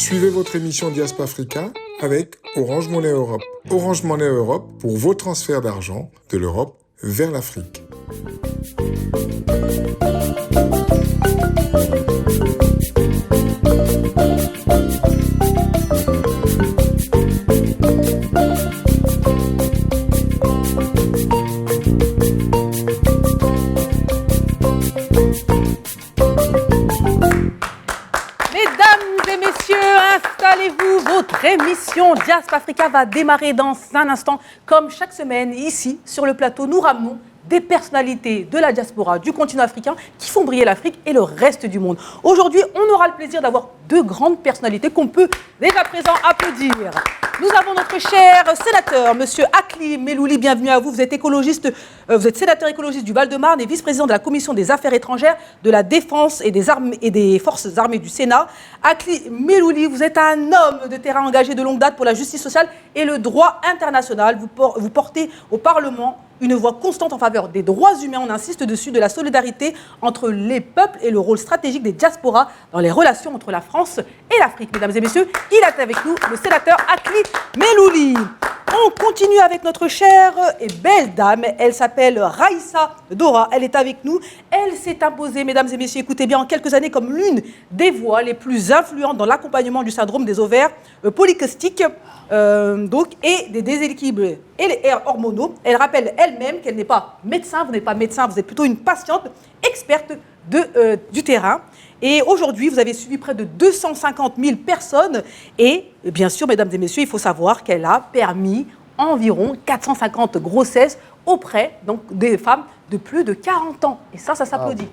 Suivez votre émission Diaspora Africa avec Orange Money Europe. Orange Money Europe pour vos transferts d'argent de l'Europe vers l'Afrique. Votre émission Diaspora Africa va démarrer dans un instant. Comme chaque semaine, ici, sur le plateau, nous ramenons des personnalités de la diaspora du continent africain qui font briller l'Afrique et le reste du monde. Aujourd'hui, on aura le plaisir d'avoir deux grandes personnalités qu'on peut dès à présent applaudir. Nous avons notre cher sénateur, Monsieur Akli Melouli, bienvenue à vous. Vous êtes écologiste, vous êtes sénateur écologiste du Val-de-Marne et vice-président de la Commission des Affaires étrangères, de la Défense et des Forces armées du Sénat. Akli Melouli, vous êtes un homme de terrain engagé de longue date pour la justice sociale et le droit international. Vous portez au Parlement une voix constante en faveur des droits humains, on insiste dessus, de la solidarité entre les peuples et le rôle stratégique des diasporas dans les relations entre la France et l'Afrique. Mesdames et messieurs, il est avec nous, le sénateur Akli Melouli. On continue avec notre chère et belle dame, elle s'appelle Raïssa Dora, elle est avec nous. Elle s'est imposée, mesdames et messieurs, écoutez bien, en quelques années comme l'une des voix les plus influentes dans l'accompagnement du syndrome des ovaires polykystiques et des déséquilibres hormonaux. Elle rappelle elle-même qu'elle n'est pas médecin, vous n'êtes pas médecin, vous êtes plutôt une patiente experte du terrain. Et aujourd'hui, vous avez suivi près de 250 000 personnes. Et bien sûr, mesdames et messieurs, il faut savoir qu'elle a permis environ 450 grossesses auprès des femmes de plus de 40 ans. Et ça s'applaudit.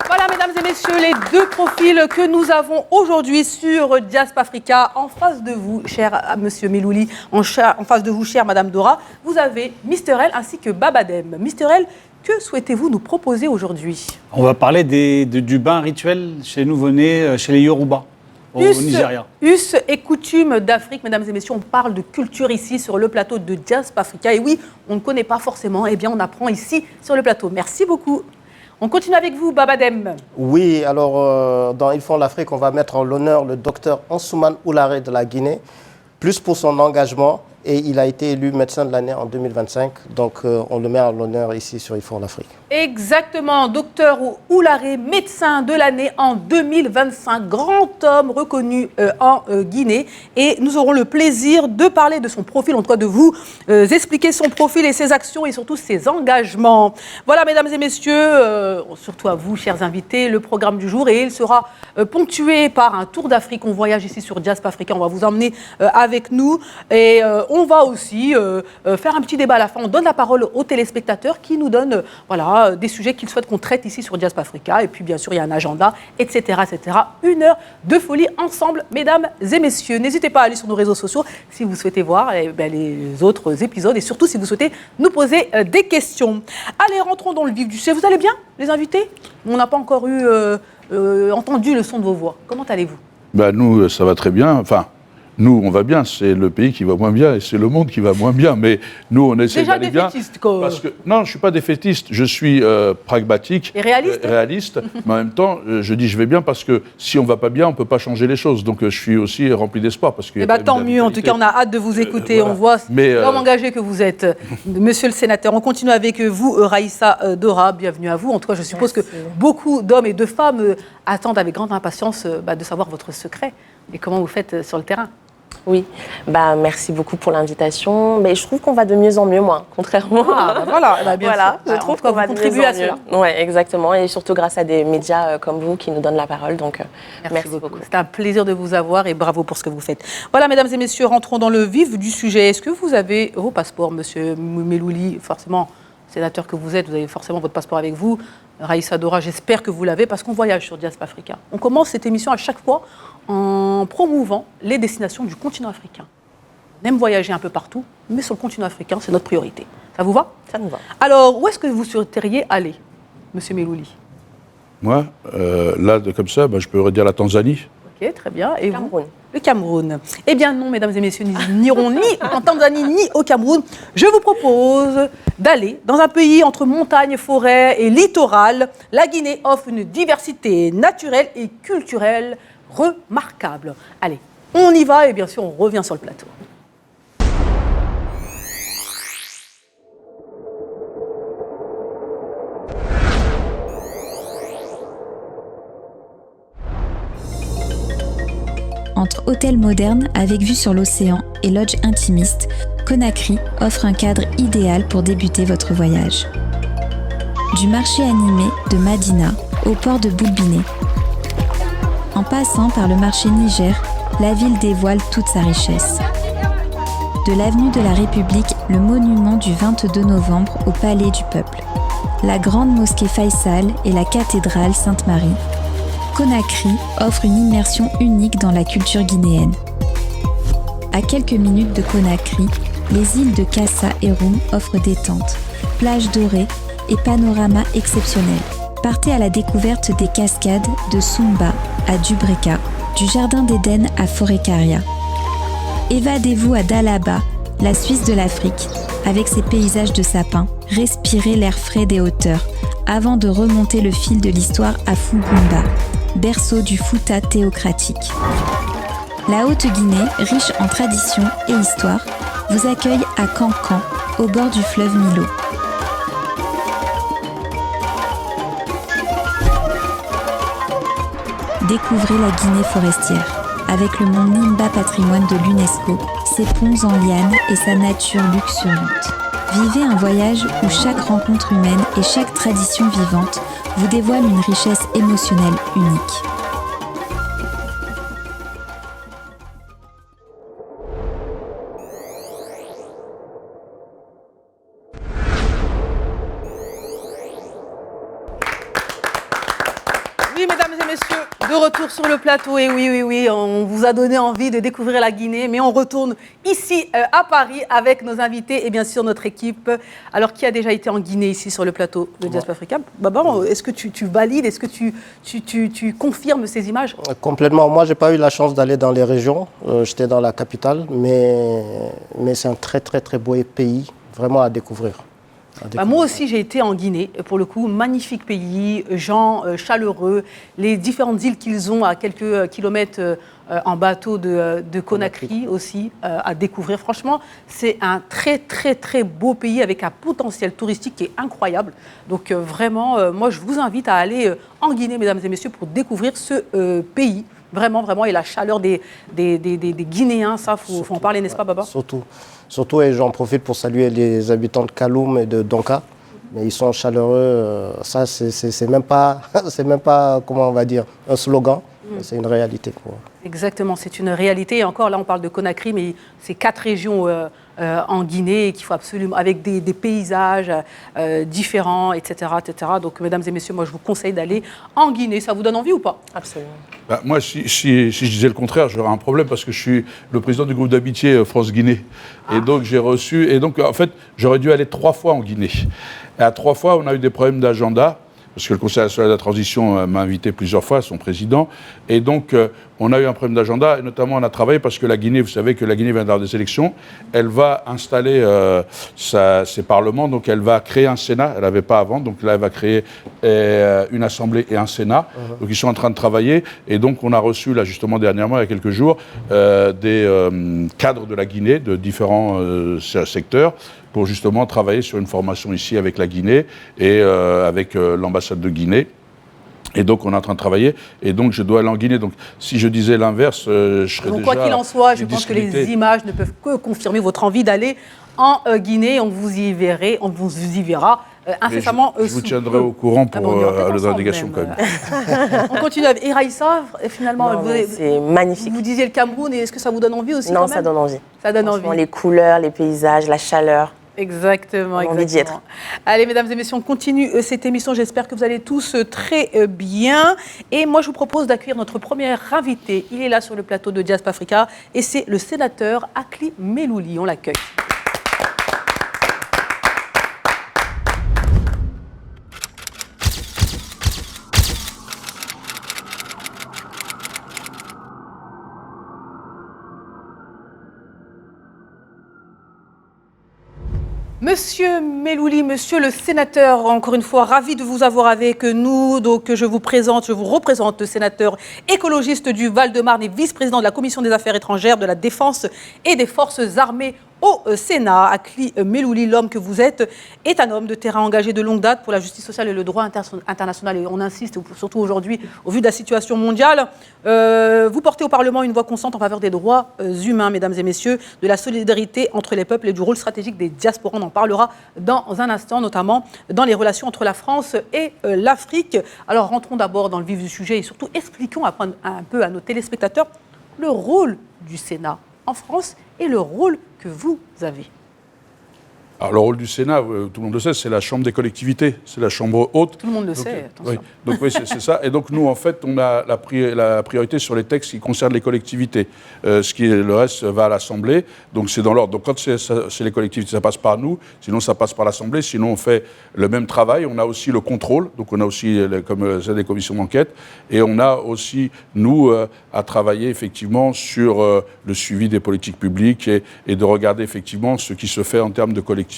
Voilà, mesdames et messieurs, les deux profils que nous avons aujourd'hui sur Diaspora Africa. En face de vous, cher Monsieur Melouli, en face de vous, chère Madame Dora, vous avez Mister L ainsi que Babadem. Mister L, que souhaitez-vous nous proposer aujourd'hui? On va parler du bain rituel chez les nouveau-nés, chez les Yoruba, au Nigeria. Us et coutumes d'Afrique, mesdames et messieurs, on parle de culture ici sur le plateau de Diaspora Africa. Et oui, on ne connaît pas forcément, eh bien on apprend ici sur le plateau. Merci beaucoup. On continue avec vous, Babadem. Oui, alors dans Ils font l'Afrique, on va mettre en l'honneur le docteur Ansoumane Oularé de la Guinée, plus pour son engagement. Et il a été élu médecin de l'année en 2025. Donc, on le met en l'honneur ici sur Ils font l'Afrique. Exactement. Docteur Oularé, médecin de l'année en 2025. Grand homme reconnu en Guinée. Et nous aurons le plaisir de parler de son profil, en tout cas de vous expliquer son profil et ses actions et surtout ses engagements. Voilà, mesdames et messieurs, surtout à vous, chers invités, le programme du jour. Et il sera ponctué par un tour d'Afrique. On voyage ici sur Diaspora Africa. On va vous emmener avec nous. Et on va aussi faire un petit débat à la fin. On donne la parole aux téléspectateurs qui nous donnent des sujets qu'ils souhaitent qu'on traite ici sur Diaspora Africa. Et puis, bien sûr, il y a un agenda, etc., etc. Une heure de folie ensemble, mesdames et messieurs. N'hésitez pas à aller sur nos réseaux sociaux si vous souhaitez voir les autres épisodes et surtout si vous souhaitez nous poser des questions. Allez, rentrons dans le vif du sujet. Vous allez bien, les invités? On n'a pas encore entendu le son de vos voix. Comment allez-vous? Nous, ça va très bien. Enfin, nous, on va bien. C'est le pays qui va moins bien et c'est le monde qui va moins bien. Mais nous, on essaie d'aller bien. Parce que, non, je ne suis pas défaitiste. Je suis pragmatique. Et réaliste. Réaliste. Mais en même temps, je dis je vais bien parce que si on ne va pas bien, on ne peut pas changer les choses. Donc, je suis aussi rempli d'espoir. Tant mieux. En tout cas, on a hâte de vous écouter. Voilà. On voit l'homme engagé que vous êtes. Monsieur le sénateur, on continue avec vous, Raïssa Dora. Bienvenue à vous. En tout cas, je suppose que beaucoup d'hommes et de femmes attendent avec grande impatience de savoir votre secret et comment vous faites sur le terrain. Oui, merci beaucoup pour l'invitation. Mais je trouve qu'on va de mieux en mieux, moi, contrairement. Bien sûr. Je trouve qu'on va contribuer à cela. Oui, exactement. Et surtout grâce à des médias comme vous qui nous donnent la parole. Donc, merci beaucoup. C'est un plaisir de vous avoir et bravo pour ce que vous faites. Voilà, mesdames et messieurs, rentrons dans le vif du sujet. Est-ce que vous avez vos passeports, monsieur Melouli? Forcément, sénateur que vous êtes, vous avez forcément votre passeport avec vous. Raïssa Dora, j'espère que vous l'avez parce qu'on voyage sur Diaspora Africa. On commence cette émission à chaque fois en promouvant les destinations du continent africain. On aime voyager un peu partout, mais sur le continent africain, c'est notre priorité. Ça vous va? Ça nous va. Alors, où est-ce que vous souhaiteriez aller, monsieur Melouli? Moi, là, comme ça, je peux redire la Tanzanie. Ok, très bien. Et Cameroun. le Cameroun. Eh bien non, mesdames et messieurs, nous n'irons ni en Tanzanie ni au Cameroun. Je vous propose d'aller dans un pays entre montagnes, forêts et littoral. La Guinée offre une diversité naturelle et culturelle remarquable. Allez, on y va et bien sûr, on revient sur le plateau. Entre hôtel moderne avec vue sur l'océan et lodge intimiste, Conakry offre un cadre idéal pour débuter votre voyage. Du marché animé de Madina au port de Boulbiné. En passant par le marché Niger, la ville dévoile toute sa richesse. De l'avenue de la République, le monument du 22 novembre au Palais du Peuple. La grande mosquée Faisal et la cathédrale Sainte-Marie. Conakry offre une immersion unique dans la culture guinéenne. À quelques minutes de Conakry, les îles de Kassa et Roum offrent détente, plages dorées et panoramas exceptionnels. Partez à la découverte des cascades de Sumba à Dubreka, du Jardin d'Éden à Forêt-Caria. Évadez-vous à Dalaba, la Suisse de l'Afrique, avec ses paysages de sapins. Respirez l'air frais des hauteurs, avant de remonter le fil de l'histoire à Fugumba, berceau du Fouta théocratique. La Haute-Guinée, riche en tradition et histoire, vous accueille à Cancan, au bord du fleuve Milo. Découvrez la Guinée forestière, avec le mont Nimba Patrimoine de l'UNESCO, ses ponts en liane et sa nature luxuriante. Vivez un voyage où chaque rencontre humaine et chaque tradition vivante vous dévoile une richesse émotionnelle unique. Oui, mesdames et messieurs, de retour sur le plateau. Et oui, on vous a donné envie de découvrir la Guinée, mais on retourne ici à Paris avec nos invités et bien sûr notre équipe. Alors, qui a déjà été en Guinée ici sur le plateau de Diaspora Africa? Baba, est-ce que tu valides, est-ce que tu confirmes ces images? Complètement. Moi, je n'ai pas eu la chance d'aller dans les régions. J'étais dans la capitale, mais c'est un très, très, très beau pays, vraiment à découvrir. Moi aussi, j'ai été en Guinée, pour le coup, magnifique pays, gens chaleureux, les différentes îles qu'ils ont à quelques kilomètres en bateau de Conakry aussi, à découvrir. Franchement, c'est un très, très, très beau pays avec un potentiel touristique qui est incroyable. Donc vraiment, moi, je vous invite à aller en Guinée, mesdames et messieurs, pour découvrir ce pays. Vraiment, vraiment, et la chaleur des Guinéens, ça, faut en parler, n'est-ce pas, Baba? Surtout, et j'en profite pour saluer les habitants de Kaloum et de Donka. Mais ils sont chaleureux. Ça, c'est même pas, comment on va dire, un slogan. C'est une réalité pour eux. Exactement, c'est une réalité. Et encore, là, on parle de Conakry, mais c'est 4 régions en Guinée qu'il faut absolument, avec des paysages différents, etc., etc. Donc, mesdames et messieurs, moi, je vous conseille d'aller en Guinée. Ça vous donne envie ou pas? Absolument. Moi, si je disais le contraire, j'aurais un problème parce que je suis le président du groupe d'amitié France-Guinée. Et donc, j'ai reçu... Et donc, en fait, j'aurais dû aller 3 fois en Guinée. Et à 3 fois, on a eu des problèmes d'agenda. Parce que le Conseil national de la transition m'a invité plusieurs fois, son président. Et donc, on a eu un problème d'agenda. Et notamment, on a travaillé parce que la Guinée, vous savez que la Guinée vient d'avoir des élections. Elle va installer ses parlements. Donc, elle va créer un Sénat. Elle n'avait pas avant. Donc, là, elle va créer une Assemblée et un Sénat. Donc, ils sont en train de travailler. Et donc, on a reçu, là, justement, dernièrement, il y a quelques jours, des cadres de la Guinée, de différents secteurs, pour justement travailler sur une formation ici avec la Guinée et avec l'ambassade de Guinée. Et donc, on est en train de travailler. Et donc, je dois aller en Guinée. Donc, si je disais l'inverse, je serais donc, déjà... quoi qu'il en soit, je pense que les images ne peuvent que confirmer votre envie d'aller en Guinée. On vous y verra incessamment. Je vous tiendrai au courant pour l'indégation quand même. On continue avec Iraïssa. Finalement, c'est magnifique. Vous disiez le Cameroun. Et est-ce que ça vous donne envie aussi? Non, ça donne envie. Ça donne envie. Les couleurs, les paysages, la chaleur. Exactement, envie d'y être. Allez, mesdames et messieurs, on continue cette émission. J'espère que vous allez tous très bien. Et moi, je vous propose d'accueillir notre premier invité. Il est là sur le plateau de Diaspora Africa et c'est le sénateur Akli Melouli. On l'accueille. Monsieur Melouli, monsieur le sénateur, encore une fois, ravi de vous avoir avec nous. Donc, je vous représente le sénateur écologiste du Val-de-Marne et vice-président de la Commission des Affaires étrangères, de la Défense et des Forces armées au Sénat. Akli Melouli, l'homme que vous êtes, est un homme de terrain engagé de longue date pour la justice sociale et le droit international. Et on insiste, surtout aujourd'hui, au vu de la situation mondiale. Vous portez au Parlement une voix constante en faveur des droits humains, mesdames et messieurs, de la solidarité entre les peuples et du rôle stratégique des diasporas. On en parlera dans un instant, notamment dans les relations entre la France et l'Afrique. Alors, rentrons d'abord dans le vif du sujet et surtout expliquons un peu à nos téléspectateurs le rôle du Sénat en France et le rôle que vous avez. Alors, le rôle du Sénat, tout le monde le sait, c'est la chambre des collectivités, c'est la chambre haute. Tout le monde le sait, attention. Oui. Donc oui, c'est ça. Et donc nous, en fait, on a la priorité sur les textes qui concernent les collectivités. Le reste va à l'Assemblée, donc c'est dans l'ordre. Donc quand c'est les collectivités, ça passe par nous, sinon ça passe par l'Assemblée, sinon on fait le même travail. On a aussi le contrôle, donc on a aussi, comme des commissions d'enquête, et on a aussi, nous, à travailler effectivement sur le suivi des politiques publiques et de regarder effectivement ce qui se fait en termes de collectivité.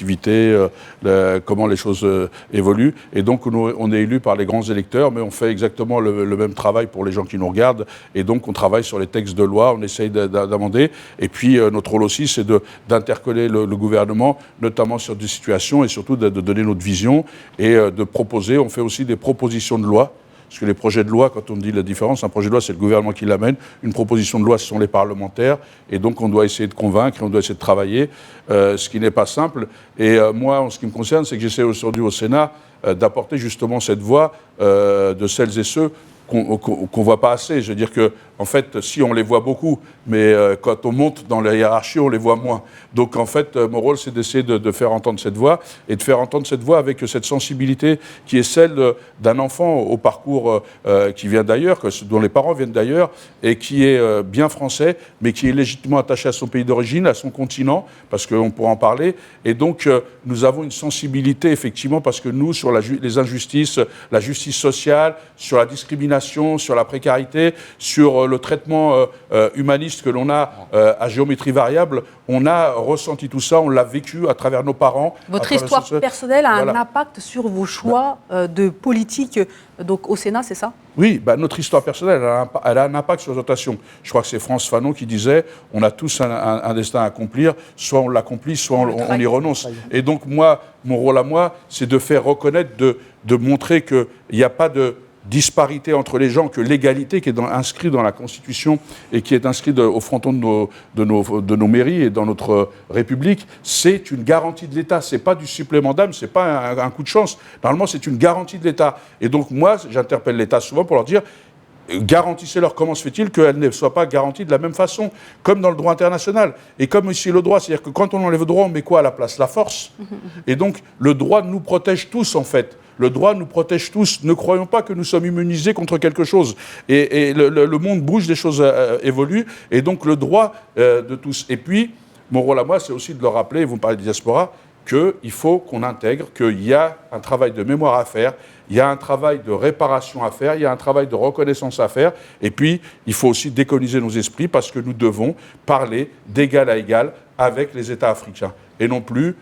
Comment les choses évoluent. Et donc, on est élu par les grands électeurs, mais on fait exactement le même travail pour les gens qui nous regardent. Et donc, on travaille sur les textes de loi, on essaye d'amender. Et puis, notre rôle aussi, c'est d'intercoller le gouvernement, notamment sur des situations, et surtout de donner notre vision et de proposer. On fait aussi des propositions de loi. Parce que les projets de loi, quand on dit la différence, un projet de loi, c'est le gouvernement qui l'amène. Une proposition de loi, ce sont les parlementaires. Et donc, on doit essayer de convaincre, on doit essayer de travailler, ce qui n'est pas simple. Et moi, en ce qui me concerne, c'est que j'essaie aujourd'hui au Sénat d'apporter justement cette voix de celles et ceux qu'on ne voit pas assez. Je veux dire que, en fait, si on les voit beaucoup, mais quand on monte dans la hiérarchie, on les voit moins. Donc, en fait, mon rôle, c'est d'essayer de faire entendre cette voix et de faire entendre cette voix avec cette sensibilité qui est celle d'un enfant au parcours qui vient d'ailleurs, dont les parents viennent d'ailleurs, et qui est bien français, mais qui est légitimement attaché à son pays d'origine, à son continent, parce qu'on pourra en parler. Et donc, nous avons une sensibilité, effectivement, parce que nous, sur les injustices, la justice sociale, sur la discrimination, sur la précarité, sur le traitement humaniste que l'on a à géométrie variable, on a ressenti tout ça, on l'a vécu à travers nos parents. Votre histoire personnelle a un impact sur vos choix de politique donc au Sénat, c'est ça? Oui, notre histoire personnelle, elle a un impact sur les votations. Je crois que c'est France Fanon qui disait « on a tous un destin à accomplir, soit on l'accomplit, soit on y renonce ». Et donc moi, mon rôle à moi, c'est de faire reconnaître, de montrer qu'il n'y a pas de disparité entre les gens, que l'égalité qui est inscrite dans la Constitution et qui est inscrite au fronton de nos mairies et dans notre République, c'est une garantie de l'État. C'est pas du supplément d'âme, c'est pas un coup de chance. Normalement, c'est une garantie de l'État. Et donc moi, j'interpelle l'État souvent pour leur dire garantissez-leur comment se fait-il qu'elles ne soient pas garanties de la même façon, comme dans le droit international. Et comme ici le droit, c'est-à-dire que quand on enlève le droit, on met quoi à la place? La force. Et donc le droit nous protège tous en fait. Le droit nous protège tous. Ne croyons pas que nous sommes immunisés contre quelque chose. Et le monde bouge, les choses évoluent. Et donc le droit de tous. Et puis, mon rôle à moi, c'est aussi de leur rappeler, vous me parlez de diaspora, qu'il faut qu'on intègre qu'il y a un travail de mémoire à faire, il y a un travail de réparation à faire, il y a un travail de reconnaissance à faire. Et puis, il faut aussi décoloniser nos esprits parce que nous devons parler d'égal à égal avec les États africains. Et non plus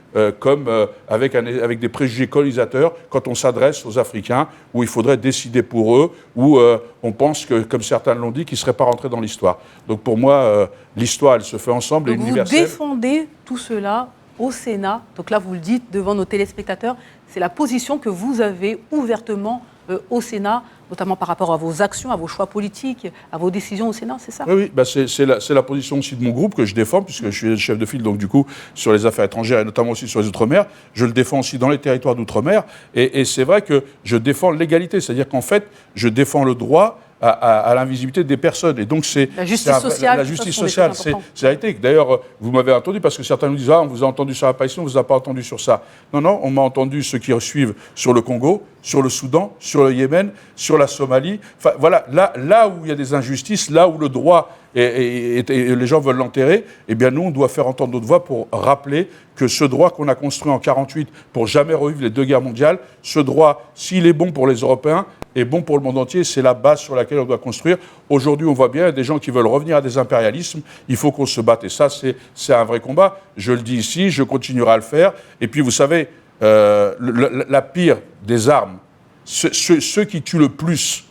avec des préjugés colonisateurs quand on s'adresse aux Africains, où il faudrait décider pour eux, où on pense que, comme certains l'ont dit, qu'ils ne seraient pas rentrés dans l'histoire. Donc pour moi, l'histoire, elle se fait ensemble et universelle. Vous défendez tout cela au Sénat, donc là vous le dites devant nos téléspectateurs, c'est la position que vous avez ouvertement au Sénat, notamment par rapport à vos actions, à vos choix politiques, à vos décisions au Sénat, c'est ça? Oui, c'est la position aussi de mon groupe que je défends, puisque je suis chef de file, donc du coup, sur les affaires étrangères et notamment aussi sur les Outre-mer. Je le défends aussi dans les territoires d'Outre-mer. Et c'est vrai que je défends l'égalité, c'est-à-dire qu'en fait, je défends le droit à l'invisibilité des personnes. Et donc, c'est la justice sociale. La justice sociale, c'est été. D'ailleurs, vous m'avez entendu, parce que certains nous disent « Ah, on vous a entendu sur la Palestine, on ne vous a pas entendu sur ça ». Non, on m'a entendu ceux qui suivent sur le Congo, sur le Soudan, sur le Yémen, sur la Somalie. Enfin, voilà, là où il y a des injustices, là où le droit et les gens veulent l'enterrer, eh bien nous, on doit faire entendre notre voix pour rappeler que ce droit qu'on a construit en 1948 pour jamais revivre les deux guerres mondiales, ce droit, s'il est bon pour les Européens, est bon pour le monde entier. C'est la base sur laquelle on doit construire. Aujourd'hui, on voit bien, il y a des gens qui veulent revenir à des impérialismes. Il faut qu'on se batte. Et ça, c'est un vrai combat. Je le dis ici, je continuerai à le faire. Et puis, vous savez, la pire des armes, ceux qui tuent le plus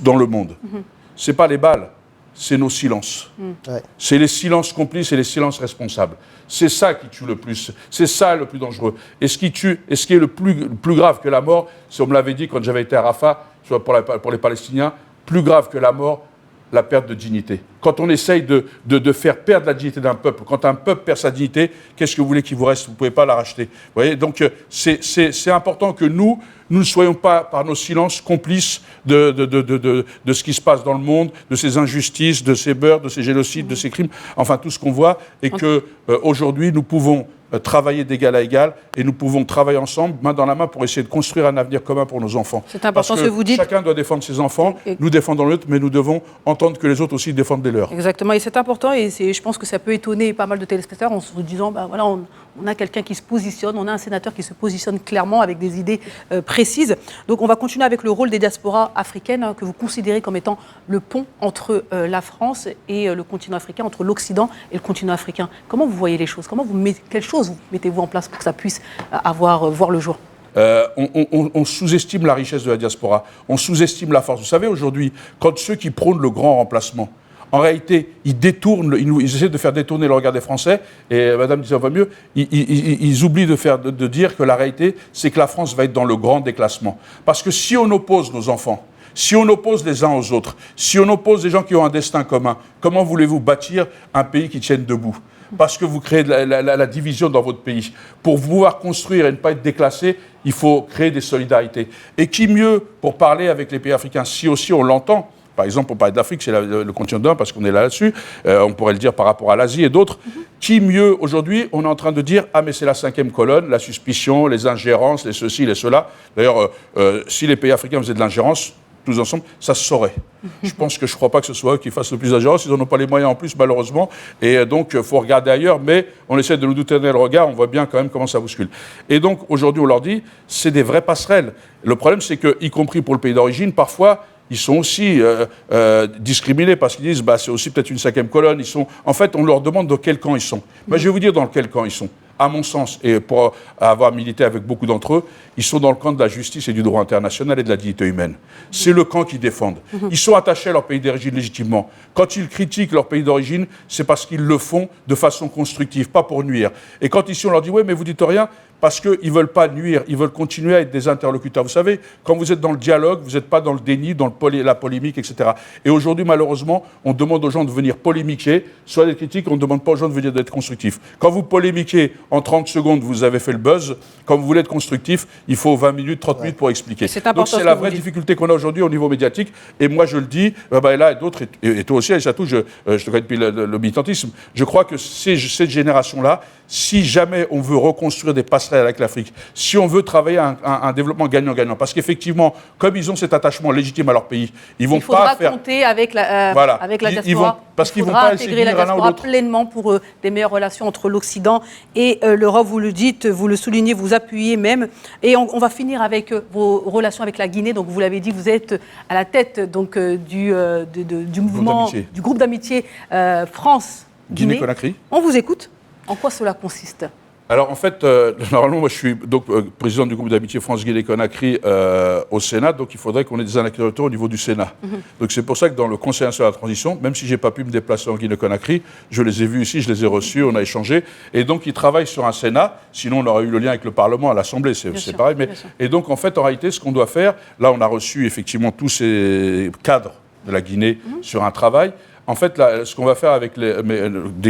dans le monde, ce n'est pas les balles, c'est nos silences. Ouais. C'est les silences complices et les silences responsables. C'est ça qui tue le plus. C'est ça le plus dangereux. Et ce qui tue, et ce qui est le plus grave que la mort, on me l'avait dit quand j'avais été à Rafah, pour les Palestiniens, plus grave que la mort, la perte de dignité. Quand on essaye de faire perdre la dignité d'un peuple, quand un peuple perd sa dignité, qu'est-ce que vous voulez qu'il vous reste? Vous ne pouvez pas la racheter. Vous voyez, donc c'est important que nous ne soyons pas, par nos silences, complices de ce qui se passe dans le monde, de ces injustices, de ces meurtres, de ces génocides, de ces crimes, enfin tout ce qu'on voit, et qu'aujourd'hui, nous pouvons travailler d'égal à égal, et nous pouvons travailler ensemble, main dans la main, pour essayer de construire un avenir commun pour nos enfants. C'est important ce que vous dites. Chacun doit défendre ses enfants, nous défendons l'autre, mais nous devons entendre que les autres aussi défendent les leurs. Exactement, et c'est important, et je pense que ça peut étonner pas mal de téléspectateurs en se disant, voilà, on a quelqu'un qui se positionne, on a un sénateur qui se positionne clairement avec des idées précises. Donc on va continuer avec le rôle des diasporas africaines, que vous considérez comme étant le pont entre la France et le continent africain, entre l'Occident et le continent africain. Comment vous voyez les choses? Quelles choses vous mettez-vous en place pour que ça puisse voir le jour? On sous-estime la richesse de la diaspora, on sous-estime la force. Vous savez, aujourd'hui, quand ceux qui prônent le grand remplacement, en réalité, ils essaient de faire détourner le regard des Français, et Madame dit ça va mieux, ils oublient de dire que la réalité, c'est que la France va être dans le grand déclassement. Parce que si on oppose nos enfants, si on oppose les uns aux autres, si on oppose des gens qui ont un destin commun, comment voulez-vous bâtir un pays qui tienne debout? Parce que vous créez la division dans votre pays. Pour pouvoir construire et ne pas être déclassé, il faut créer des solidarités. Et qui mieux pour parler avec les pays africains, si aussi on l'entend? Par exemple, on parle d'Afrique, c'est le continent d'un, parce qu'on est là-dessus. On pourrait le dire par rapport à l'Asie et d'autres. Qui mieux, aujourd'hui, on est en train de dire « Ah, mais c'est la cinquième colonne, la suspicion, les ingérences, les ceci, les cela ». D'ailleurs, si les pays africains faisaient de l'ingérence, tous ensemble, ça se saurait. Je ne crois pas que ce soit eux qui fassent le plus d'ingérence, ils n'en ont pas les moyens en plus, malheureusement, et donc il faut regarder ailleurs, mais on essaie de nous détourner le regard, on voit bien quand même comment ça bouscule. Et donc, aujourd'hui, on leur dit, c'est des vraies passerelles. Le problème, c'est que, y compris pour le pays d'origine, parfois, ils sont aussi discriminés parce qu'ils disent, c'est aussi peut-être une cinquième colonne. En fait, on leur demande dans quel camp ils sont. Mais je vais vous dire dans quel camp ils sont. À mon sens, et pour avoir milité avec beaucoup d'entre eux, ils sont dans le camp de la justice et du droit international et de la dignité humaine. C'est le camp qu'ils défendent. Ils sont attachés à leur pays d'origine légitimement. Quand ils critiquent leur pays d'origine, c'est parce qu'ils le font de façon constructive, pas pour nuire. Et quand ici on leur dit « Ouais, mais vous dites rien », parce qu'ils ne veulent pas nuire, ils veulent continuer à être des interlocuteurs. Vous savez, quand vous êtes dans le dialogue, vous n'êtes pas dans le déni, dans la polémique, etc. Et aujourd'hui, malheureusement, on demande aux gens de venir polémiquer, soit des critiques, on ne demande pas aux gens de venir d'être constructifs. Quand vous polémiquez, en 30 secondes, vous avez fait le buzz. Quand vous voulez être constructif, il faut 20 minutes, 30 minutes pour expliquer. Donc c'est la vraie difficulté qu'on a aujourd'hui au niveau médiatique. Et moi, je le dis, là et d'autres, et toi aussi, Aïssatou, je te connais depuis le militantisme, je crois que cette génération-là, si jamais on veut reconstruire des passerelles avec l'Afrique, si on veut travailler un développement gagnant-gagnant, parce qu'effectivement, comme ils ont cet attachement légitime à leur pays, ils vont pas faire... Il faudra compter avec la diaspora. Parce qu'ils vont pas intégrer la diaspora pleinement pour des meilleures relations entre l'Occident et l'Europe. Vous le dites, vous le soulignez, vous appuyez même. Et on va finir avec vos relations avec la Guinée. Donc vous l'avez dit, vous êtes à la tête donc, du mouvement, du groupe d'amitié France-Guinée. Guinée-Conakry. On vous écoute. En quoi cela consiste ? Alors en fait, normalement, moi je suis donc président du groupe d'amitié France-Guinée-Conakry au Sénat, donc il faudrait qu'on ait des interlocuteurs au niveau du Sénat. Donc c'est pour ça que dans le Conseil national de la transition, même si je n'ai pas pu me déplacer en Guinée-Conakry, je les ai vus ici, je les ai reçus, on a échangé, et donc ils travaillent sur un Sénat, sinon on aurait eu le lien avec le Parlement à l'Assemblée, c'est pareil. Et donc en fait, en réalité, ce qu'on doit faire, là on a reçu effectivement tous ces cadres de la Guinée sur un travail. En fait, là, ce qu'on va faire dès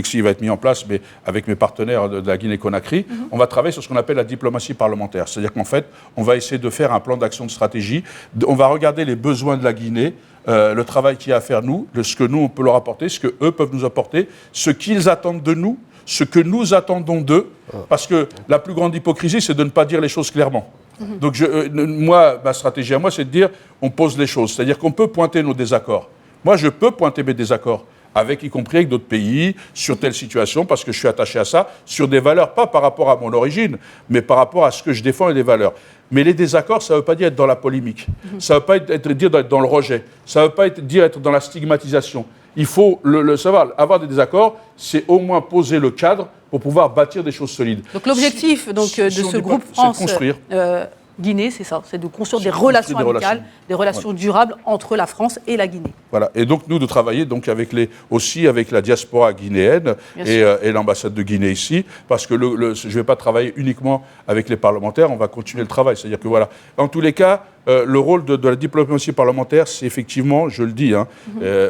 qu'il va être mis en place, mais avec mes partenaires de la Guinée-Conakry, on va travailler sur ce qu'on appelle la diplomatie parlementaire. C'est-à-dire qu'en fait, on va essayer de faire un plan d'action de stratégie. On va regarder les besoins de la Guinée, le travail qu'il y a à faire nous, ce que nous, on peut leur apporter, ce qu'eux peuvent nous apporter, ce qu'ils attendent de nous, ce que nous attendons d'eux. Parce que la plus grande hypocrisie, c'est de ne pas dire les choses clairement. Donc ma stratégie à moi, c'est de dire, on pose les choses. C'est-à-dire qu'on peut pointer nos désaccords. Moi, je peux pointer mes désaccords y compris avec d'autres pays, sur telle situation, parce que je suis attaché à ça, sur des valeurs, pas par rapport à mon origine, mais par rapport à ce que je défends et les valeurs. Mais les désaccords, ça ne veut pas dire être dans la polémique, ça ne veut pas dire être dans le rejet, ça ne veut pas dire être dans la stigmatisation. Il faut le savoir, avoir des désaccords, c'est au moins poser le cadre pour pouvoir bâtir des choses solides. Donc l'objectif de ce groupe France Guinée, c'est ça, c'est de construire des relations amicales, des relations durables entre la France et la Guinée. Voilà, et donc nous de travailler donc aussi avec la diaspora guinéenne et l'ambassade de Guinée ici, parce que je ne vais pas travailler uniquement avec les parlementaires, on va continuer le travail. C'est-à-dire que voilà, en tous les cas, le rôle de la diplomatie parlementaire, c'est effectivement, je le dis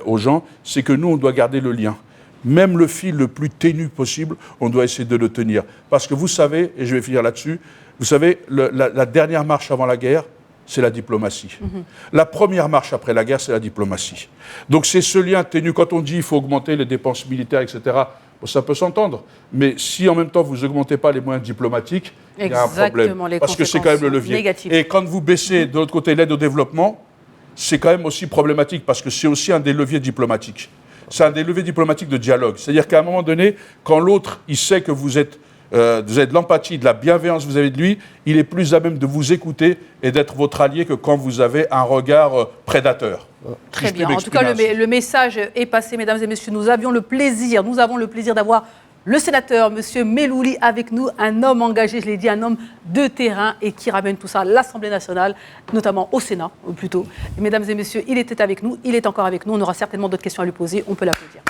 aux gens, c'est que nous, on doit garder le lien. Même le fil le plus ténu possible, on doit essayer de le tenir. Parce que vous savez, et je vais finir là-dessus, vous savez, la dernière marche avant la guerre, c'est la diplomatie. La première marche après la guerre, c'est la diplomatie. Donc c'est ce lien ténu. Quand on dit qu'il faut augmenter les dépenses militaires, etc., bon, ça peut s'entendre. Mais si en même temps vous n'augmentez pas les moyens diplomatiques, il y a un problème. Parce que c'est quand même le levier. Négatives. Et quand vous baissez de l'autre côté l'aide au développement, c'est quand même aussi problématique parce que c'est aussi un des leviers diplomatiques. C'est un des leviers diplomatiques de dialogue. C'est-à-dire qu'à un moment donné, quand l'autre, il sait que vous avez de l'empathie, de la bienveillance vis-à-vis de lui, il est plus à même de vous écouter et d'être votre allié que quand vous avez un regard prédateur. Très bien. En tout cas, le message est passé, mesdames et messieurs. Nous avons le plaisir d'avoir le sénateur, M. Melouli, avec nous, un homme engagé, je l'ai dit, un homme de terrain et qui ramène tout ça à l'Assemblée nationale, notamment au Sénat, plutôt. Et mesdames et messieurs, il était avec nous, il est encore avec nous. On aura certainement d'autres questions à lui poser. On peut l'applaudir.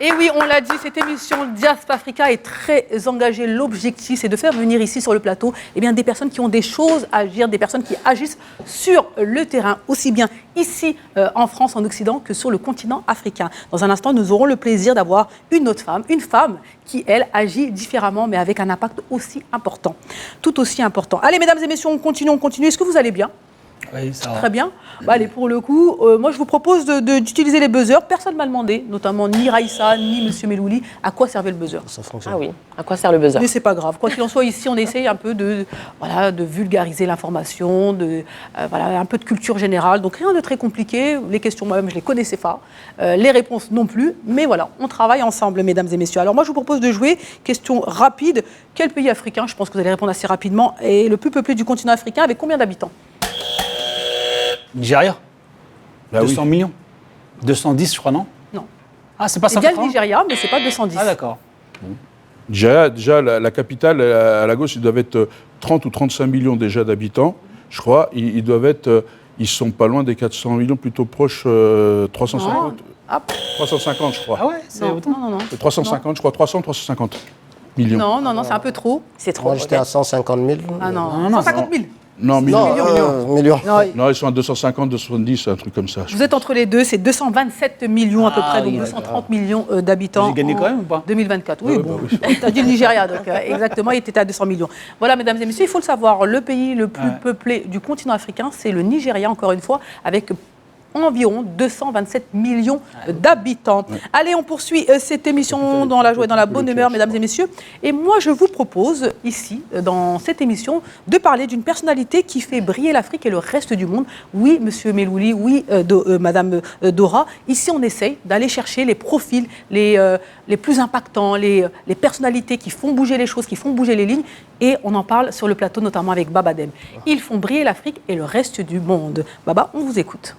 Et oui, on l'a dit, cette émission Diaspora Africa est très engagée. L'objectif, c'est de faire venir ici sur le plateau des personnes qui ont des choses à dire, des personnes qui agissent sur le terrain, aussi bien ici en France, en Occident, que sur le continent africain. Dans un instant, nous aurons le plaisir d'avoir une autre femme, une femme qui, elle, agit différemment, mais avec un impact aussi important, tout aussi important. Allez, mesdames et messieurs, on continue. Est-ce que vous allez bien ? Oui, ça va. Très bien. Allez, pour le coup, moi je vous propose d'utiliser les buzzers. Personne ne m'a demandé, notamment ni Raïssa, ni M. Melouli, à quoi servait le buzzer. Ça fonctionne. Ah oui, à quoi sert le buzzer? Mais c'est pas grave. Quoi qu'il en soit, ici, on essaye un peu de vulgariser l'information, un peu de culture générale. Donc rien de très compliqué. Les questions, moi-même, je les connaissais pas. Les réponses non plus. Mais voilà, on travaille ensemble, mesdames et messieurs. Alors moi, je vous propose de jouer. Question rapide. Quel pays africain, je pense que vous allez répondre assez rapidement, est le plus peuplé du continent africain avec combien d'habitants? Nigeria. 200 oui. millions. 210, je crois, non? Non. Ah, c'est pas C'est ça. bien le Nigeria, mais c'est pas 210. Ah, d'accord. Déjà la capitale, à la gauche, ils doivent être 30 ou 35 millions déjà d'habitants, je crois. Ils sont pas loin des 400 millions, plutôt proches 350. 350, je crois. Ah ouais, c'est autant. Non. C'est 350, je crois, 350 millions. Non, c'est un peu trop. C'est trop. Moi, j'étais à 150 000. Ah non, 150 000. Non, millions. Millions. Non, ils sont à 250, 270, un truc comme ça. Vous êtes entre les deux, c'est 227 millions à peu près, donc 230 millions d'habitants. J'ai gagné quand même ou pas? 2024, oui, bon. Tu as dit le Nigeria, donc exactement, il était à 200 millions. Voilà, mesdames et messieurs, il faut le savoir, le pays le plus peuplé du continent africain, c'est le Nigeria, encore une fois, avec environ 227 millions d'habitants. Allez, on poursuit cette émission dans la joie et dans la bonne humeur, mesdames et messieurs. Et moi, je vous propose ici, dans cette émission, de parler d'une personnalité qui fait briller l'Afrique et le reste du monde. Oui, monsieur Melouli, oui, madame Dora. Ici, on essaye d'aller chercher les profils les plus impactants, les personnalités qui font bouger les choses, qui font bouger les lignes. Et on en parle sur le plateau, notamment avec Baba Dem. Ils font briller l'Afrique et le reste du monde. Baba, on vous écoute.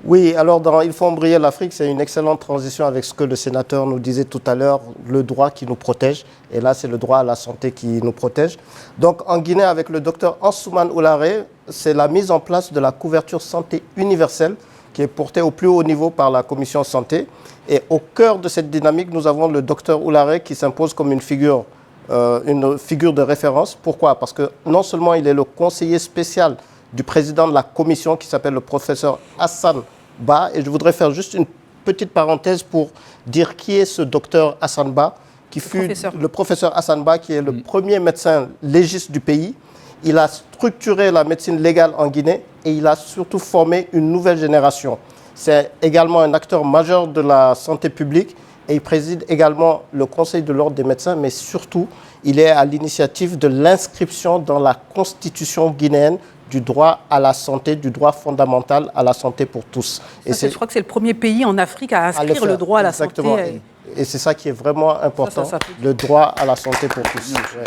Oui, alors dans Ils font briller l'Afrique, c'est une excellente transition avec ce que le sénateur nous disait tout à l'heure, le droit qui nous protège. Et là, c'est le droit à la santé qui nous protège. Donc en Guinée, avec le docteur Ansoumane Oularé, c'est la mise en place de la couverture santé universelle qui est portée au plus haut niveau par la commission santé. Et au cœur de cette dynamique, nous avons le docteur Oularé qui s'impose comme une figure de référence. Pourquoi? Parce que non seulement il est le conseiller spécial du président de la commission qui s'appelle le professeur Hassan Ba. Et je voudrais faire juste une petite parenthèse pour dire qui est ce docteur Hassan Ba, qui fut le professeur Hassan Ba, qui est le premier médecin légiste du pays. Il a structuré la médecine légale en Guinée et il a surtout formé une nouvelle génération. C'est également un acteur majeur de la santé publique Et il préside également le Conseil de l'ordre des médecins, mais surtout, il est à l'initiative de l'inscription dans la Constitution guinéenne du droit à la santé, du droit fondamental à la santé pour tous. Je crois que c'est le premier pays en Afrique à inscrire le droit à la exactement. santé. Et c'est ça qui est vraiment important, le droit à la santé pour tous. Ouais.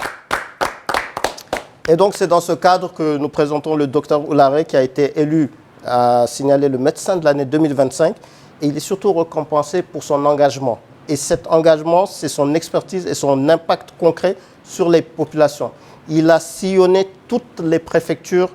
Et donc, c'est dans ce cadre que nous présentons le docteur Oularé, qui a été élu à signaler le médecin de l'année 2025. Et il est surtout récompensé pour son engagement. Et cet engagement, c'est son expertise et son impact concret sur les populations. Il a sillonné toutes les préfectures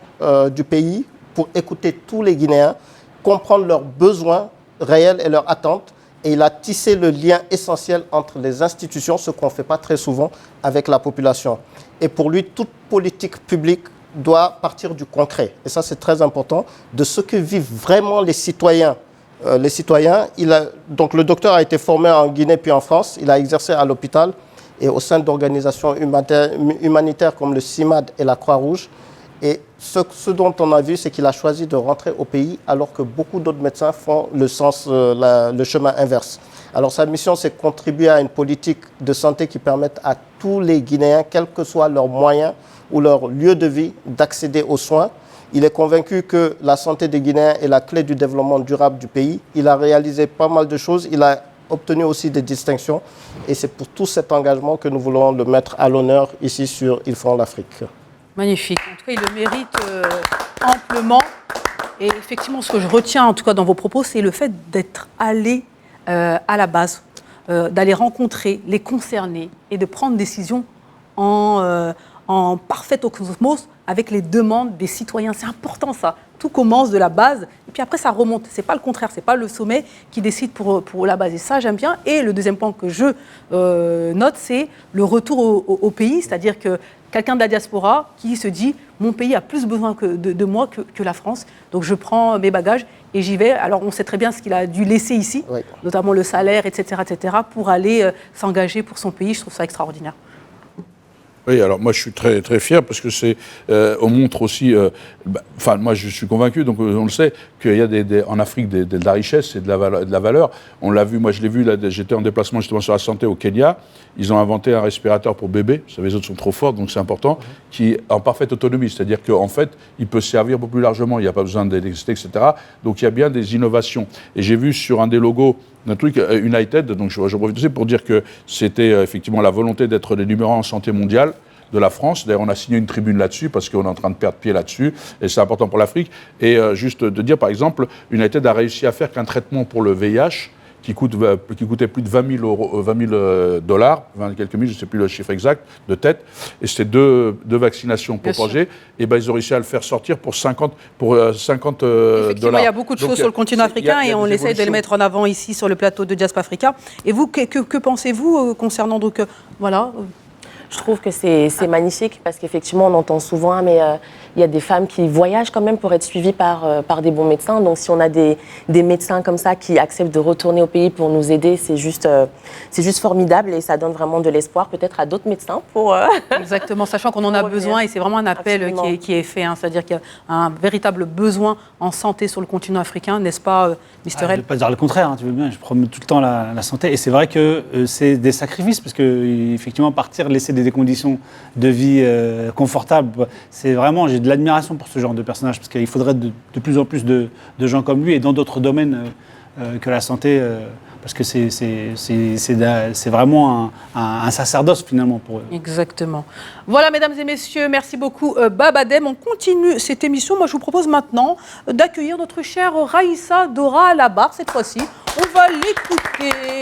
du pays pour écouter tous les Guinéens, comprendre leurs besoins réels et leurs attentes. Et il a tissé le lien essentiel entre les institutions, ce qu'on ne fait pas très souvent, avec la population. Et pour lui, toute politique publique doit partir du concret. Et ça, c'est très important, de ce que vivent vraiment les citoyens. Donc le docteur a été formé en Guinée puis en France. Il a exercé à l'hôpital et au sein d'organisations humanitaires comme le CIMAD et la Croix-Rouge. Et ce dont on a vu, c'est qu'il a choisi de rentrer au pays alors que beaucoup d'autres médecins font le chemin inverse. Alors sa mission, c'est de contribuer à une politique de santé qui permette à tous les Guinéens, quels que soient leurs moyens ou leur lieu de vie, d'accéder aux soins. Il est convaincu que la santé des Guinéens est la clé du développement durable du pays. Il a réalisé pas mal de choses. Il a obtenu aussi des distinctions. Et c'est pour tout cet engagement que nous voulons le mettre à l'honneur ici sur Ils font l'Afrique. Magnifique. En tout cas, il le mérite amplement. Et effectivement, ce que je retiens, en tout cas dans vos propos, c'est le fait d'être allé à la base, d'aller rencontrer les concernés et de prendre des décisions en parfaite osmose avec les demandes des citoyens. C'est important ça. Tout commence de la base et puis après ça remonte. C'est pas le contraire, c'est pas le sommet qui décide pour la base. Et ça j'aime bien. Et le deuxième point que je note, c'est le retour au pays, c'est-à-dire que quelqu'un de la diaspora qui se dit mon pays a plus besoin de moi que la France, donc je prends mes bagages et j'y vais. Alors on sait très bien ce qu'il a dû laisser ici, oui, notamment le salaire, etc., pour aller s'engager pour son pays. Je trouve ça extraordinaire. Oui, alors moi je suis très, très fier parce que on montre aussi, moi je suis convaincu, donc on le sait, qu'il y a en Afrique de la richesse et de la valeur. On l'a vu, moi je l'ai vu, j'étais en déplacement justement sur la santé au Kenya. Ils ont inventé un respirateur pour bébé, vous savez, les autres sont trop forts, donc c'est important, qui est en parfaite autonomie, c'est-à-dire qu'en fait, il peut servir beaucoup plus largement, il n'y a pas besoin d'électricité, etc. Donc il y a bien des innovations. Et j'ai vu sur un des logos d'un truc United, donc je profite aussi pour dire que c'était effectivement la volonté d'être les numéros 1 en santé mondiale de la France. D'ailleurs, on a signé une tribune là-dessus parce qu'on est en train de perdre pied là-dessus et c'est important pour l'Afrique. Et juste de dire, par exemple, United a réussi à faire qu'un traitement pour le VIH qui coûtait plus de 20 000 dollars, 20 quelques mille, je ne sais plus le chiffre exact, de tête, et c'était deux vaccinations proposées, et ben ils ont réussi à le faire sortir pour 50 Effectivement, il y a beaucoup de choses sur le continent africain et on essaye de les mettre en avant ici sur le plateau de Diaspa Africa. Et vous, que pensez-vous concernant donc voilà Je trouve que c'est magnifique parce qu'effectivement, on entend souvent, mais il y a des femmes qui voyagent quand même pour être suivies par des bons médecins. Donc, si on a des médecins comme ça qui acceptent de retourner au pays pour nous aider, c'est juste formidable et ça donne vraiment de l'espoir peut-être à d'autres médecins pour... Exactement, sachant qu'on en a besoin et c'est vraiment un appel qui est fait. C'est-à-dire qu'il y a un véritable besoin en santé sur le continent africain, n'est-ce pas, Mr. L? Je ne veux pas dire le contraire, tu veux bien, je promets tout le temps la santé. Et c'est vrai que c'est des sacrifices parce que, effectivement, partir, laisser des conditions de vie confortables, c'est vraiment... J'ai de l'admiration pour ce genre de personnage, parce qu'il faudrait de plus en plus de gens comme lui, et dans d'autres domaines que la santé, parce que c'est vraiment un sacerdoce, finalement, pour eux. Exactement. Voilà, mesdames et messieurs, merci beaucoup, Babadem. On continue cette émission. Moi, je vous propose maintenant d'accueillir notre chère Raïssa Dora à la barre. Cette fois-ci, on va l'écouter.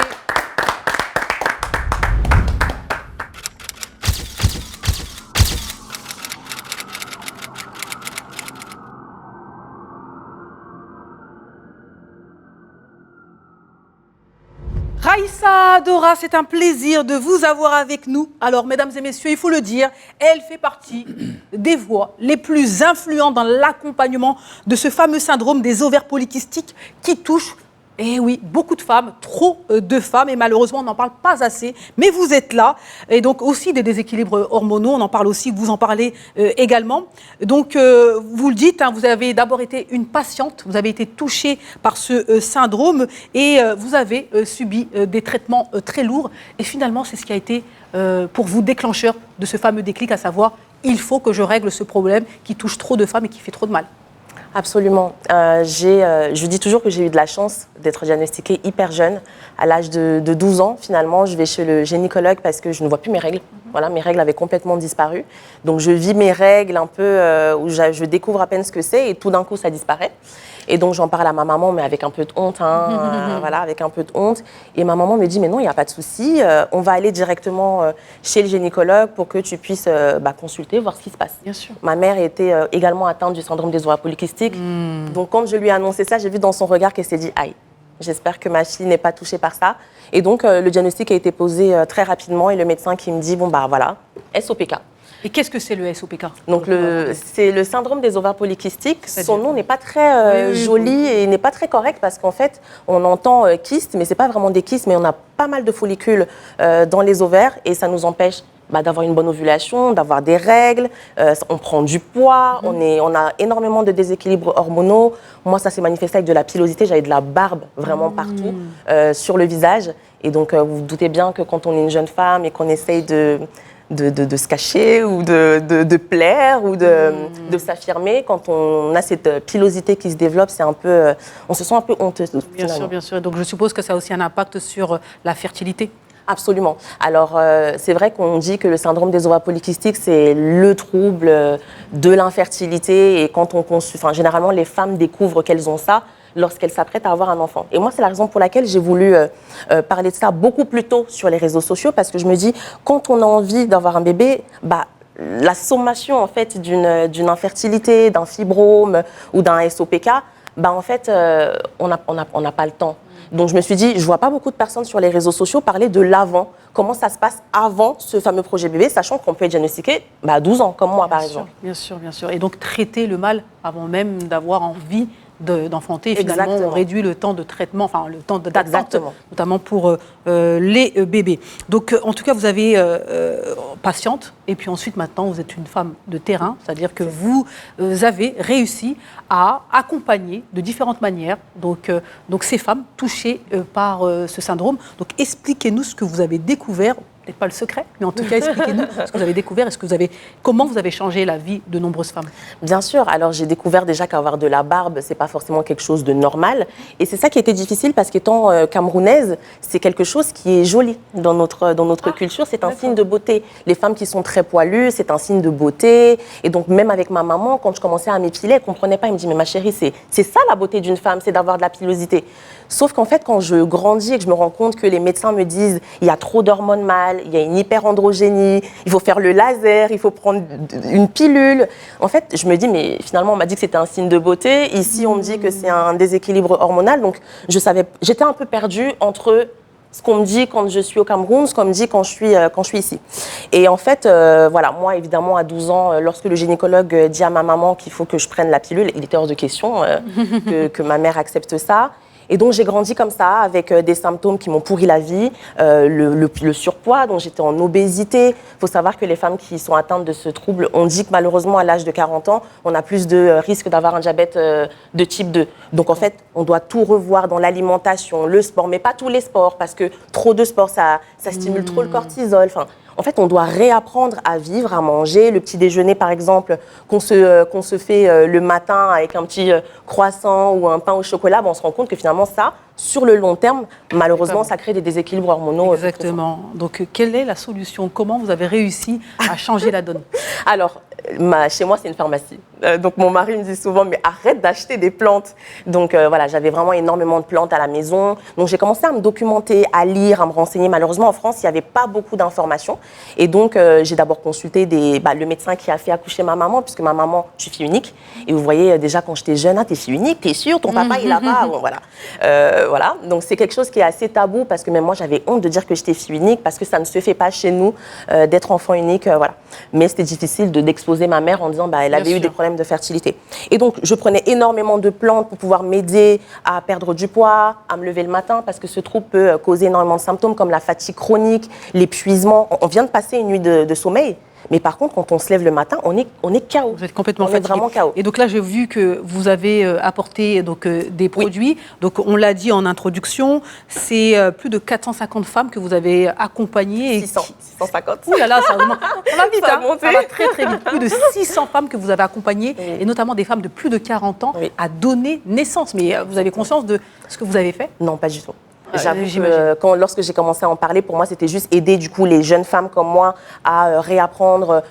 Raïssa Dora, c'est un plaisir de vous avoir avec nous. Alors, mesdames et messieurs, il faut le dire, elle fait partie des voix les plus influentes dans l'accompagnement de ce fameux syndrome des ovaires polykystiques qui touche Eh oui, beaucoup de femmes, trop de femmes, et malheureusement, on n'en parle pas assez. Mais vous êtes là, et donc aussi des déséquilibres hormonaux, on en parle aussi, vous en parlez également. Donc, vous le dites, hein, vous avez d'abord été une patiente, vous avez été touchée par ce syndrome, et vous avez subi des traitements très lourds. Et finalement, c'est ce qui a été pour vous déclencheur de ce fameux déclic, à savoir, il faut que je règle ce problème qui touche trop de femmes et qui fait trop de mal. Absolument. Je dis toujours que j'ai eu de la chance d'être diagnostiquée hyper jeune. À l'âge de 12 ans, finalement, je vais chez le gynécologue parce que je ne vois plus mes règles. Voilà, mes règles avaient complètement disparu. Donc, je vis mes règles un peu où je découvre à peine ce que c'est et tout d'un coup, ça disparaît. Et donc, j'en parle à ma maman, mais avec un peu de honte. Voilà, avec un peu de honte. Et ma maman me dit, mais non, il n'y a pas de souci. On va aller directement chez le gynécologue pour que tu puisses consulter, voir ce qui se passe. Bien sûr. Ma mère était également atteinte du syndrome des ovaires polykystiques. Donc, quand je lui ai annoncé ça, j'ai vu dans son regard qu'elle s'est dit, aïe, j'espère que ma fille n'est pas touchée par ça. Et donc, le diagnostic a été posé très rapidement et le médecin qui me dit, bon, bah voilà, SOPK. Et qu'est-ce que c'est le SOPK? Donc, c'est le syndrome des ovaires polykystiques. Son nom n'est pas très joli et n'est pas très correct parce qu'en fait, on entend kyste, mais ce n'est pas vraiment des kystes, mais on a pas mal de follicules dans les ovaires et ça nous empêche d'avoir une bonne ovulation, d'avoir des règles, on prend du poids, on a énormément de déséquilibres hormonaux. Moi, ça s'est manifesté avec de la pilosité, j'avais de la barbe vraiment partout sur le visage. Et donc, vous vous doutez bien que quand on est une jeune femme et qu'on essaye de se cacher ou de plaire ou de s'affirmer, quand on a cette pilosité qui se développe, c'est un peu, on se sent un peu honteux. Bien sûr, bien sûr. Donc, je suppose que ça a aussi un impact sur la fertilité. Absolument. Alors, c'est vrai qu'on dit que le syndrome des ovaires polykystiques, c'est le trouble de l'infertilité. Et quand on conçoit, généralement, les femmes découvrent qu'elles ont ça lorsqu'elles s'apprêtent à avoir un enfant. Et moi, c'est la raison pour laquelle j'ai voulu parler de ça beaucoup plus tôt sur les réseaux sociaux, parce que je me dis, quand on a envie d'avoir un bébé, la sommation, en fait, d'une infertilité, d'un fibrome ou d'un SOPK, en fait, on n'a pas le temps. Donc, je me suis dit, je ne vois pas beaucoup de personnes sur les réseaux sociaux parler de l'avant. Comment ça se passe avant ce fameux projet bébé, sachant qu'on peut être diagnostiqué à 12 ans, comme moi, par exemple. Bien sûr, bien sûr. Et donc, traiter le mal avant même d'avoir envie d'enfanter. Finalement, Exactement. on réduit le temps de traitement, enfin, le temps d'attente, notamment pour les bébés. Donc, en tout cas, vous avez patiente, et puis ensuite, maintenant, vous êtes une femme de terrain, c'est-à-dire que vous avez réussi à accompagner de différentes manières donc ces femmes touchées par ce syndrome. Donc, expliquez-nous ce que vous avez découvert. Peut-être pas le secret, mais en tout cas, expliquez-nous ce que vous avez découvert et comment vous avez changé la vie de nombreuses femmes. Bien sûr. Alors, j'ai découvert déjà qu'avoir de la barbe, c'est pas forcément quelque chose de normal. Et c'est ça qui était difficile parce qu'étant camerounaise, c'est quelque chose qui est joli dans notre culture. C'est un signe de beauté. Les femmes qui sont très poilues, c'est un signe de beauté. Et donc, même avec ma maman, quand je commençais à m'épiler, elle comprenait pas. Elle me dit, mais ma chérie, c'est ça la beauté d'une femme, c'est d'avoir de la pilosité. Sauf qu'en fait, quand je grandis et que je me rends compte que les médecins me disent il y a trop d'hormones mâles, il y a une hyperandrogénie, il faut faire le laser, il faut prendre une pilule. En fait, je me dis, mais finalement, on m'a dit que c'était un signe de beauté. Ici, on me dit que c'est un déséquilibre hormonal. Donc, j'étais un peu perdue entre ce qu'on me dit quand je suis au Cameroun, ce qu'on me dit quand je suis ici. Et en fait, voilà, moi, évidemment, à 12 ans, lorsque le gynécologue dit à ma maman qu'il faut que je prenne la pilule, il était hors de question que ma mère accepte ça. Et donc, j'ai grandi comme ça, avec des symptômes qui m'ont pourri la vie, le surpoids, donc j'étais en obésité. Il faut savoir que les femmes qui sont atteintes de ce trouble, on dit que malheureusement, à l'âge de 40 ans, on a plus de risque d'avoir un diabète de type 2. Donc, en fait, on doit tout revoir dans l'alimentation, le sport, mais pas tous les sports, parce que trop de sport, ça stimule trop le cortisol. Enfin, en fait, on doit réapprendre à vivre, à manger. Le petit déjeuner, par exemple, qu'on se fait le matin avec un petit croissant ou un pain au chocolat, on se rend compte que finalement, ça, sur le long terme, malheureusement, ça crée des déséquilibres hormonaux. Exactement. Donc, quelle est la solution? Comment vous avez réussi à changer la donne? Alors, chez moi, c'est une pharmacie. Donc, mon mari me dit souvent, mais arrête d'acheter des plantes. Donc, voilà, j'avais vraiment énormément de plantes à la maison. Donc, j'ai commencé à me documenter, à lire, à me renseigner. Malheureusement, en France, il n'y avait pas beaucoup d'informations. Et donc, j'ai d'abord consulté le médecin qui a fait accoucher ma maman, puisque ma maman, je suis fille unique. Et vous voyez, déjà, quand j'étais jeune, t'es fille unique, t'es sûre, ton papa, il a pas. Bon, voilà. voilà, donc c'est quelque chose qui est assez tabou parce que même moi j'avais honte de dire que j'étais fille unique parce que ça ne se fait pas chez nous d'être enfant unique, voilà. Mais c'était difficile d'exposer ma mère en disant elle avait eu des problèmes de fertilité. Et donc je prenais énormément de plantes pour pouvoir m'aider à perdre du poids, à me lever le matin parce que ce trouble peut causer énormément de symptômes comme la fatigue chronique, l'épuisement. On vient de passer une nuit de sommeil. Mais par contre, quand on se lève le matin, on est KO. Vous êtes complètement fatigué. Vraiment KO. Et donc là, j'ai vu que vous avez apporté des produits. Donc on l'a dit en introduction, c'est plus de 450 femmes que vous avez accompagnées. 650. Ouh là là, ça va vite, ça va très très vite. Plus de 600 femmes que vous avez accompagnées, et notamment des femmes de plus de 40 ans, à donner naissance. Mais vous avez conscience de ce que vous avez fait? Non, pas du tout. J'avoue que lorsque j'ai commencé à en parler, pour moi, c'était juste aider du coup les jeunes femmes comme moi à réapprendre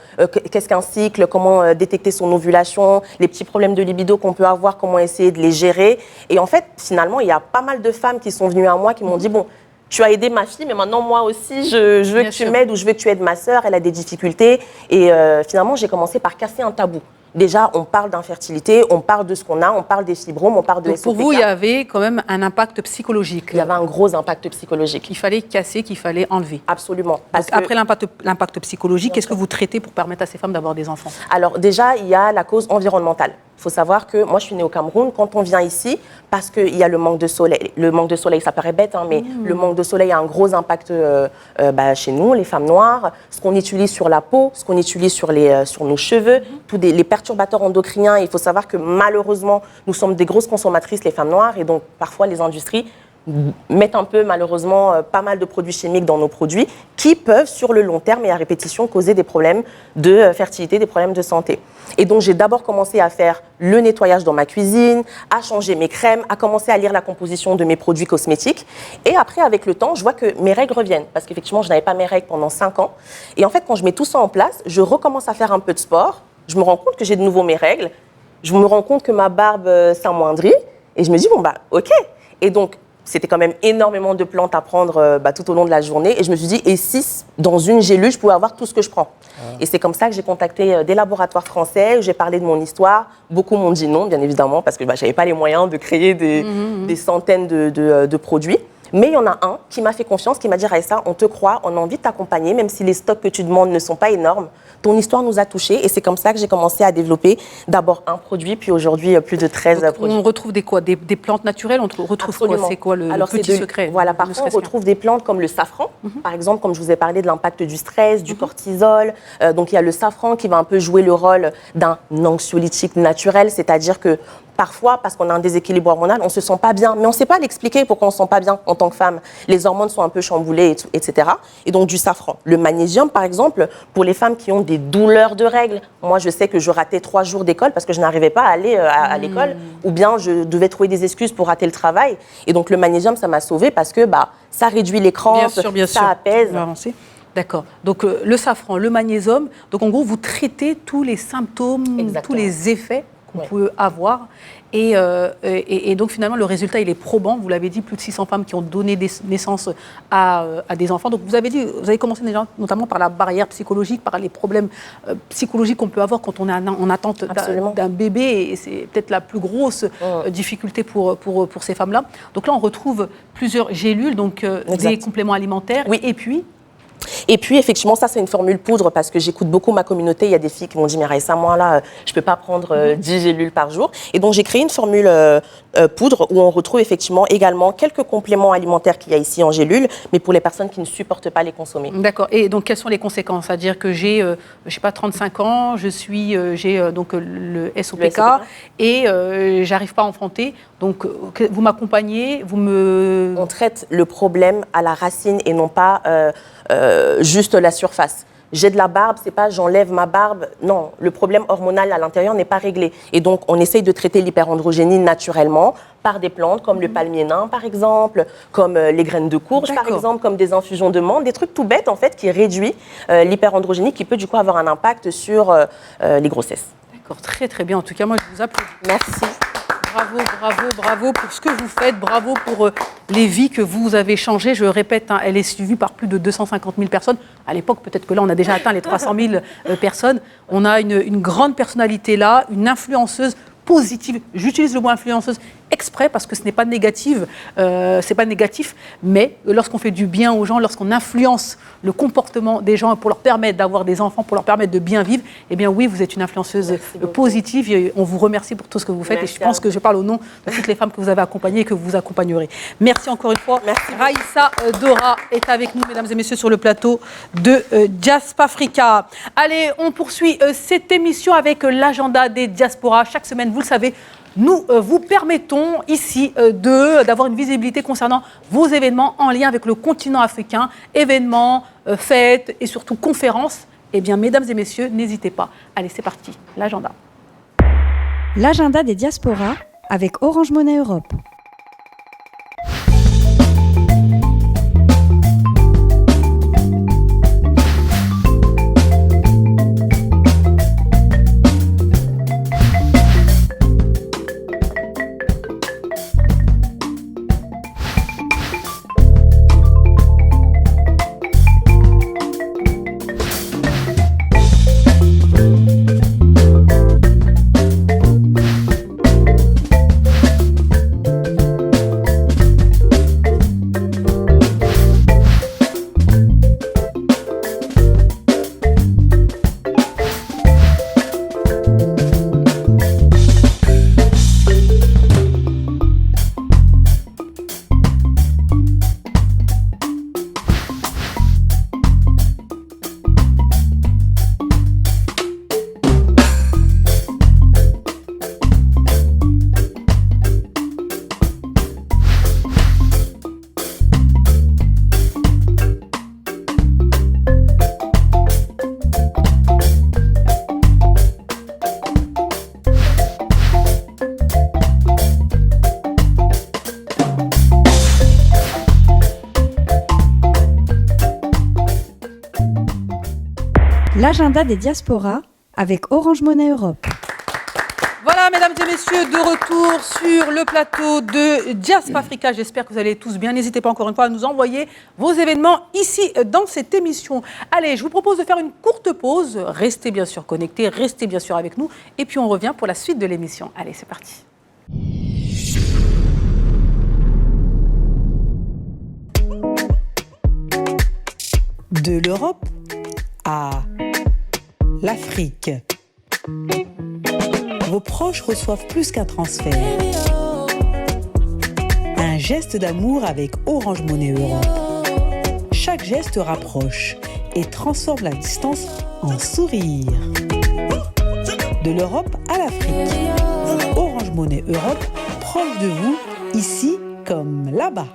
qu'est-ce qu'un cycle, comment détecter son ovulation, les petits problèmes de libido qu'on peut avoir, comment essayer de les gérer. Et en fait, finalement, il y a pas mal de femmes qui sont venues à moi qui m'ont dit bon, tu as aidé ma fille, mais maintenant moi aussi, je veux que tu m'aides ou je veux que tu aides ma sœur, elle a des difficultés. Et finalement, j'ai commencé par casser un tabou. Déjà, on parle d'infertilité, on parle de ce qu'on a, on parle des fibromes, on parle de SOPK. Pour vous, il y avait quand même un impact psychologique. Il y avait un gros impact psychologique. Qu'il fallait casser, qu'il fallait enlever. Absolument. Après l'impact psychologique, qu'est-ce que vous traitez pour permettre à ces femmes d'avoir des enfants? Alors déjà, il y a la cause environnementale. Il faut savoir que moi, je suis née au Cameroun. Quand on vient ici, parce qu'il y a le manque de soleil. Le manque de soleil, ça paraît bête, mais le manque de soleil a un gros impact chez nous, les femmes noires. Ce qu'on utilise sur la peau, ce qu'on utilise sur nos cheveux, les perturbateurs endocriniens. Il faut savoir que malheureusement, nous sommes des grosses consommatrices, les femmes noires. Et donc, parfois, les industries mettent un peu, malheureusement, pas mal de produits chimiques dans nos produits qui peuvent, sur le long terme et à répétition, causer des problèmes de fertilité, des problèmes de santé. Et donc, j'ai d'abord commencé à faire le nettoyage dans ma cuisine, à changer mes crèmes, à commencer à lire la composition de mes produits cosmétiques. Et après, avec le temps, je vois que mes règles reviennent. Parce qu'effectivement, je n'avais pas mes règles pendant 5 ans. Et en fait, quand je mets tout ça en place, je recommence à faire un peu de sport. Je me rends compte que j'ai de nouveau mes règles. Je me rends compte que ma barbe s'amoindrit. Et je me dis, OK. Et donc, c'était quand même énormément de plantes à prendre tout au long de la journée. Et je me suis dit, et si dans une gélule, je pouvais avoir tout ce que je prends? Et c'est comme ça que j'ai contacté des laboratoires français, où j'ai parlé de mon histoire. Beaucoup m'ont dit non, bien évidemment, parce que je n'avais pas les moyens de créer des centaines de produits. Mais il y en a un qui m'a fait confiance, qui m'a dit, Raïssa, on te croit, on a envie de t'accompagner, même si les stocks que tu demandes ne sont pas énormes. Ton histoire nous a touchés et c'est comme ça que j'ai commencé à développer d'abord un produit, puis aujourd'hui plus de 13 produits. On retrouve des plantes naturelles, on retrouve Absolument. quoi? C'est quoi le petit secret? Voilà, parfois on retrouve des plantes comme le safran, par exemple, comme je vous ai parlé de l'impact du stress, du cortisol. Donc il y a le safran qui va un peu jouer le rôle d'un anxiolytique naturel, c'est-à-dire que parfois, parce qu'on a un déséquilibre hormonal, on ne se sent pas bien. Mais on ne sait pas l'expliquer pourquoi on ne se sent pas bien en tant que femme. Les hormones sont un peu chamboulées, etc. Et donc, du safran. Le magnésium, par exemple, pour les femmes qui ont des douleurs de règles. Moi, je sais que je ratais 3 jours d'école parce que je n'arrivais pas à aller à l'école. Ou bien, je devais trouver des excuses pour rater le travail. Et donc, le magnésium, ça m'a sauvée parce que ça réduit les crampes, ça apaise. D'accord. Donc, le safran, le magnésium. Donc, en gros, vous traitez tous les symptômes, tous les effets qu'on peut avoir. Et donc, finalement, le résultat, il est probant. Vous l'avez dit, plus de 600 femmes qui ont donné naissance à des enfants. Donc, vous avez commencé déjà, notamment par la barrière psychologique, par les problèmes psychologiques qu'on peut avoir quand on est en attente d'un bébé. Et c'est peut-être la plus grosse difficulté pour ces femmes-là. Donc là, on retrouve plusieurs gélules, donc des compléments alimentaires. Oui. Et puis, effectivement, ça, c'est une formule poudre parce que j'écoute beaucoup ma communauté. Il y a des filles qui m'ont dit, mais Raïssa, moi, là, je ne peux pas prendre 10 gélules par jour. Et donc, j'ai créé une formule poudre où on retrouve effectivement également quelques compléments alimentaires qu'il y a ici en gélule, mais pour les personnes qui ne supportent pas les consommer. D'accord. Et donc, quelles sont les conséquences? C'est-à-dire que j'ai, 35 ans, j'ai donc le SOPK et j'arrive pas à enfanter. Donc, vous m'accompagnez, On traite le problème à la racine et non pas juste la surface. J'ai de la barbe, c'est pas j'enlève ma barbe. Non, le problème hormonal à l'intérieur n'est pas réglé. Et donc, on essaye de traiter l'hyperandrogénie naturellement par des plantes comme le palmier nain, par exemple, comme les graines de courge, par exemple, comme des infusions de menthe, des trucs tout bêtes, en fait, qui réduisent l'hyperandrogénie, qui peut, du coup, avoir un impact sur les grossesses. D'accord, très, très bien. En tout cas, moi, je vous applaudis. Merci. Bravo pour ce que vous faites, bravo pour les vies que vous avez changées. Je répète, elle est suivie par plus de 250 000 personnes. À l'époque, peut-être que là, on a déjà atteint les 300 000 personnes. On a une grande personnalité là, une influenceuse positive. J'utilise le mot influenceuse exprès parce que ce n'est pas négatif, mais lorsqu'on fait du bien aux gens, lorsqu'on influence le comportement des gens pour leur permettre d'avoir des enfants, pour leur permettre de bien vivre, eh bien oui, vous êtes une influenceuse positive et on vous remercie pour tout ce que vous faites. Merci, et je pense que je parle au nom de toutes les femmes que vous avez accompagnées et que vous accompagnerez. Merci encore une fois. Merci. Raïssa Dora est avec nous, mesdames et messieurs, sur le plateau de Diaspora Africa. Allez, on poursuit cette émission avec l'agenda des diasporas. Chaque semaine, vous le savez, nous vous permettons ici d'avoir une visibilité concernant vos événements en lien avec le continent africain, événements, fêtes et surtout conférences. Eh bien, mesdames et messieurs, n'hésitez pas. Allez, c'est parti, l'agenda. L'agenda des diasporas avec Orange Monnaie Europe. L'agenda des diasporas avec Orange Monnaie Europe. Voilà, mesdames et messieurs, de retour sur le plateau de Diaspora Africa. J'espère que vous allez tous bien. N'hésitez pas encore une fois à nous envoyer vos événements ici dans cette émission. Allez, je vous propose de faire une courte pause. Restez bien sûr connectés, restez bien sûr avec nous. Et puis on revient pour la suite de l'émission. Allez, c'est parti. De l'Europe à l'Afrique. Vos proches reçoivent plus qu'un transfert. Un geste d'amour avec Orange Monnaie Europe. Chaque geste rapproche et transforme la distance en sourire. De l'Europe à l'Afrique. Orange Monnaie Europe, proche de vous, ici comme là-bas.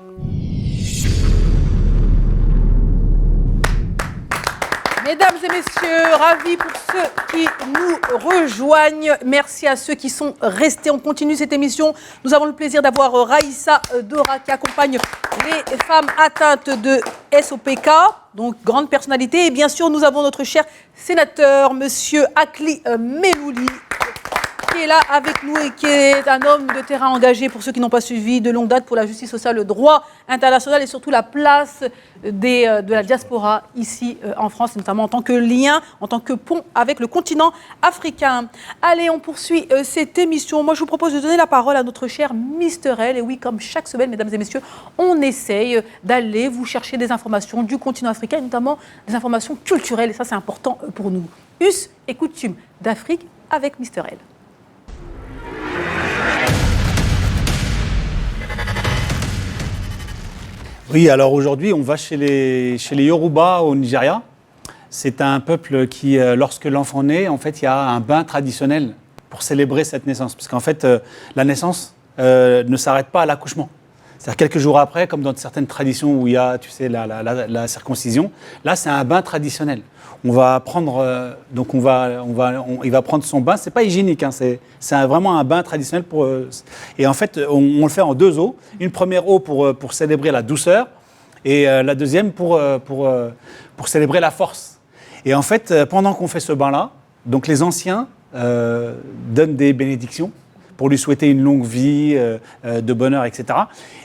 Mesdames et messieurs, ravis pour ceux qui nous rejoignent. Merci à ceux qui sont restés. On continue cette émission. Nous avons le plaisir d'avoir Raïssa Dora qui accompagne les femmes atteintes de SOPK, donc grande personnalité. Et bien sûr, nous avons notre cher sénateur, monsieur Akli Melouli, qui est là avec nous et qui est un homme de terrain engagé, pour ceux qui n'ont pas suivi, de longue date pour la justice sociale, le droit international et surtout la place de la diaspora ici en France, notamment en tant que lien, en tant que pont avec le continent africain. Allez, on poursuit cette émission. Moi, je vous propose de donner la parole à notre cher Mister L. Et oui, comme chaque semaine, mesdames et messieurs, on essaye d'aller vous chercher des informations du continent africain, et notamment des informations culturelles. Et ça, c'est important pour nous. Us et coutumes d'Afrique avec Mister L. Oui, alors aujourd'hui, on va chez les Yoruba au Nigeria. C'est un peuple qui, lorsque l'enfant naît, en fait, il y a un bain traditionnel pour célébrer cette naissance. Parce qu'en fait, la naissance ne s'arrête pas à l'accouchement. C'est-à-dire quelques jours après, comme dans certaines traditions où il y a, tu sais, la circoncision, là, c'est un bain traditionnel. On va prendre, il va prendre son bain. C'est pas hygiénique, hein, c'est vraiment un bain traditionnel pour. Et en fait, on le fait en deux eaux. Une première eau pour célébrer la douceur, et la deuxième pour célébrer la force. Et en fait, pendant qu'on fait ce bain-là, donc les anciens donnent des bénédictions pour lui souhaiter une longue vie, de bonheur, etc.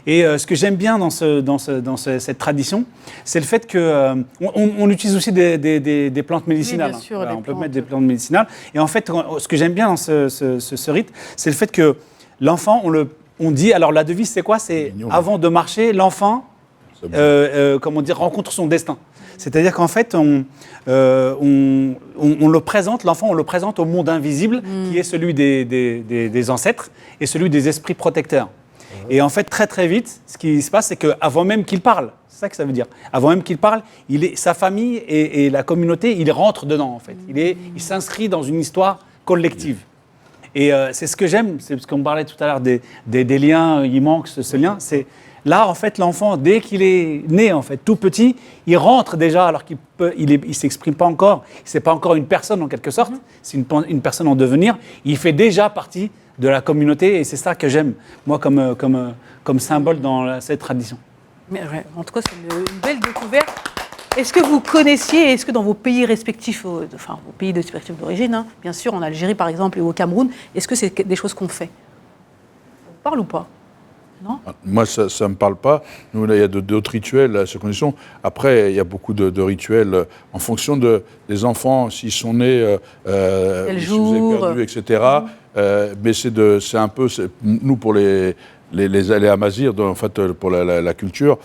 Et ce que j'aime bien dans cette tradition, c'est le fait qu'on utilise aussi des plantes médicinales. Oui, bien sûr, voilà, on peut mettre des plantes médicinales. Et en fait, ce que j'aime bien dans ce rite, c'est le fait que l'enfant, on dit, alors la devise c'est quoi? C'est avant de marcher, l'enfant rencontre son destin. C'est-à-dire qu'en fait, on le présente, l'enfant, on le présente au monde invisible, qui est celui des ancêtres et celui des esprits protecteurs. Et en fait, très très vite, ce qui se passe, c'est qu'avant même qu'il parle, c'est ça que ça veut dire, avant même qu'il parle, sa famille et la communauté, il rentre dedans en fait. Il s'inscrit dans une histoire collective. Et c'est ce que j'aime, c'est parce qu'on parlait tout à l'heure des liens, il manque ce lien, c'est... Là, en fait, l'enfant, dès qu'il est né, en fait, tout petit, il rentre déjà, alors qu'il ne s'exprime pas encore. C'est pas encore une personne, en quelque sorte. C'est une personne en devenir. Il fait déjà partie de la communauté, et c'est ça que j'aime, moi, comme symbole dans cette tradition. Mais, ouais, en tout cas, c'est une belle découverte. Est-ce que vous connaissiez, est-ce que dans vos pays respectifs, vos pays respectifs d'origine, hein, bien sûr, en Algérie, par exemple, et au Cameroun, est-ce que c'est des choses qu'on fait? Ça vous parle ou pas? Non. Moi, ça ne me parle pas. Nous, là, il y a d'autres rituels à ces conditions. Après, il y a beaucoup de rituels en fonction des enfants, s'ils sont nés, si vous avez perdu, etc. Mais c'est un peu... Nous, pour les Amazirs, en fait, pour la culture,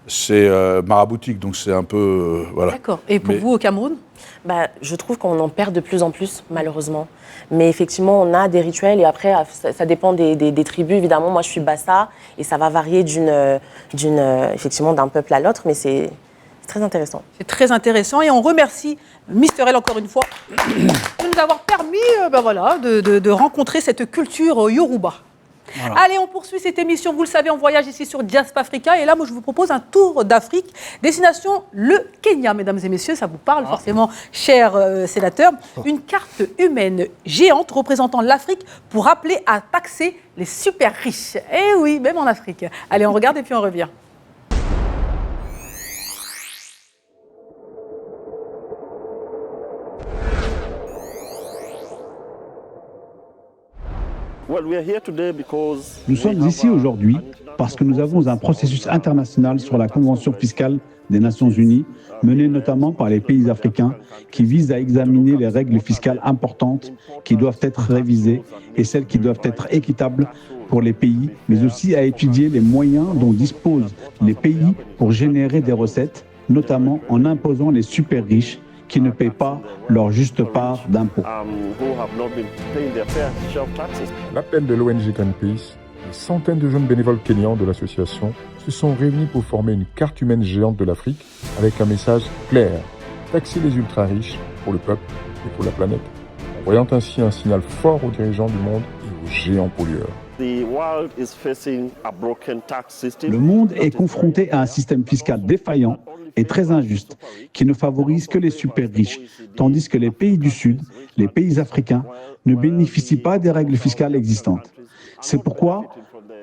c'est maraboutique. Donc, c'est un peu... voilà. D'accord. Et pour vous, au Cameroun? Je trouve qu'on en perd de plus en plus, malheureusement. Mais effectivement, on a des rituels et après, ça dépend des tribus. Évidemment, moi, je suis Bassa et ça va varier effectivement d'un peuple à l'autre, mais c'est très intéressant. C'est très intéressant et on remercie Mister L encore une fois de nous avoir permis de rencontrer cette culture Yoruba. Voilà. Allez, on poursuit cette émission. Vous le savez, on voyage ici sur Diaspora Africa. Et là, moi, je vous propose un tour d'Afrique. Destination le Kenya, mesdames et messieurs. Ça vous parle forcément, chers sénateurs. Une carte humaine géante représentant l'Afrique pour appeler à taxer les super riches. Eh oui, même en Afrique. Allez, on regarde et puis on revient. Nous sommes ici aujourd'hui parce que nous avons un processus international sur la Convention fiscale des Nations Unies, mené notamment par les pays africains, qui vise à examiner les règles fiscales importantes qui doivent être révisées et celles qui doivent être équitables pour les pays, mais aussi à étudier les moyens dont disposent les pays pour générer des recettes, notamment en imposant les super riches qui ne paient pas leur juste part d'impôts. À l'appel de l'ONG Greenpeace, des centaines de jeunes bénévoles kenyans de l'association se sont réunis pour former une carte humaine géante de l'Afrique avec un message clair: taxer les ultra-riches pour le peuple et pour la planète, envoyant ainsi un signal fort aux dirigeants du monde et aux géants pollueurs. Le monde est confronté à un système fiscal défaillant et très injuste, qui ne favorise que les super riches, tandis que les pays du Sud, les pays africains, ne bénéficient pas des règles fiscales existantes. C'est pourquoi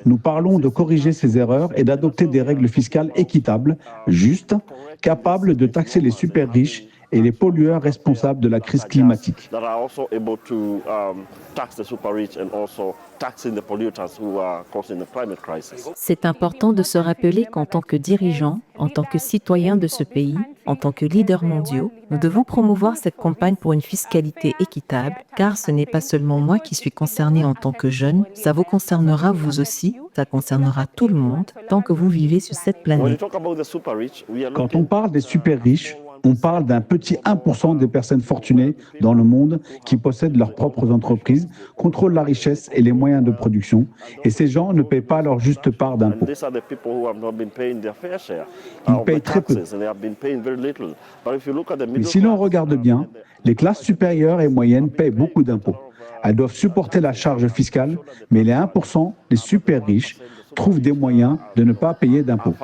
nous parlons de corriger ces erreurs et d'adopter des règles fiscales équitables, justes, capables de taxer les super riches et les pollueurs responsables de la crise climatique. C'est important de se rappeler qu'en tant que dirigeants, en tant que citoyens de ce pays, en tant que leaders mondiaux, nous devons promouvoir cette campagne pour une fiscalité équitable, car ce n'est pas seulement moi qui suis concerné en tant que jeune, ça vous concernera vous aussi, ça concernera tout le monde, tant que vous vivez sur cette planète. Quand on parle des super riches, on parle d'un petit 1% des personnes fortunées dans le monde qui possèdent leurs propres entreprises, contrôlent la richesse et les moyens de production, et ces gens ne paient pas leur juste part d'impôts. Ils payent très peu. Mais si l'on regarde bien, les classes supérieures et moyennes paient beaucoup d'impôts. Elles doivent supporter la charge fiscale, mais les 1%, les super riches, trouvent des moyens de ne pas payer d'impôts.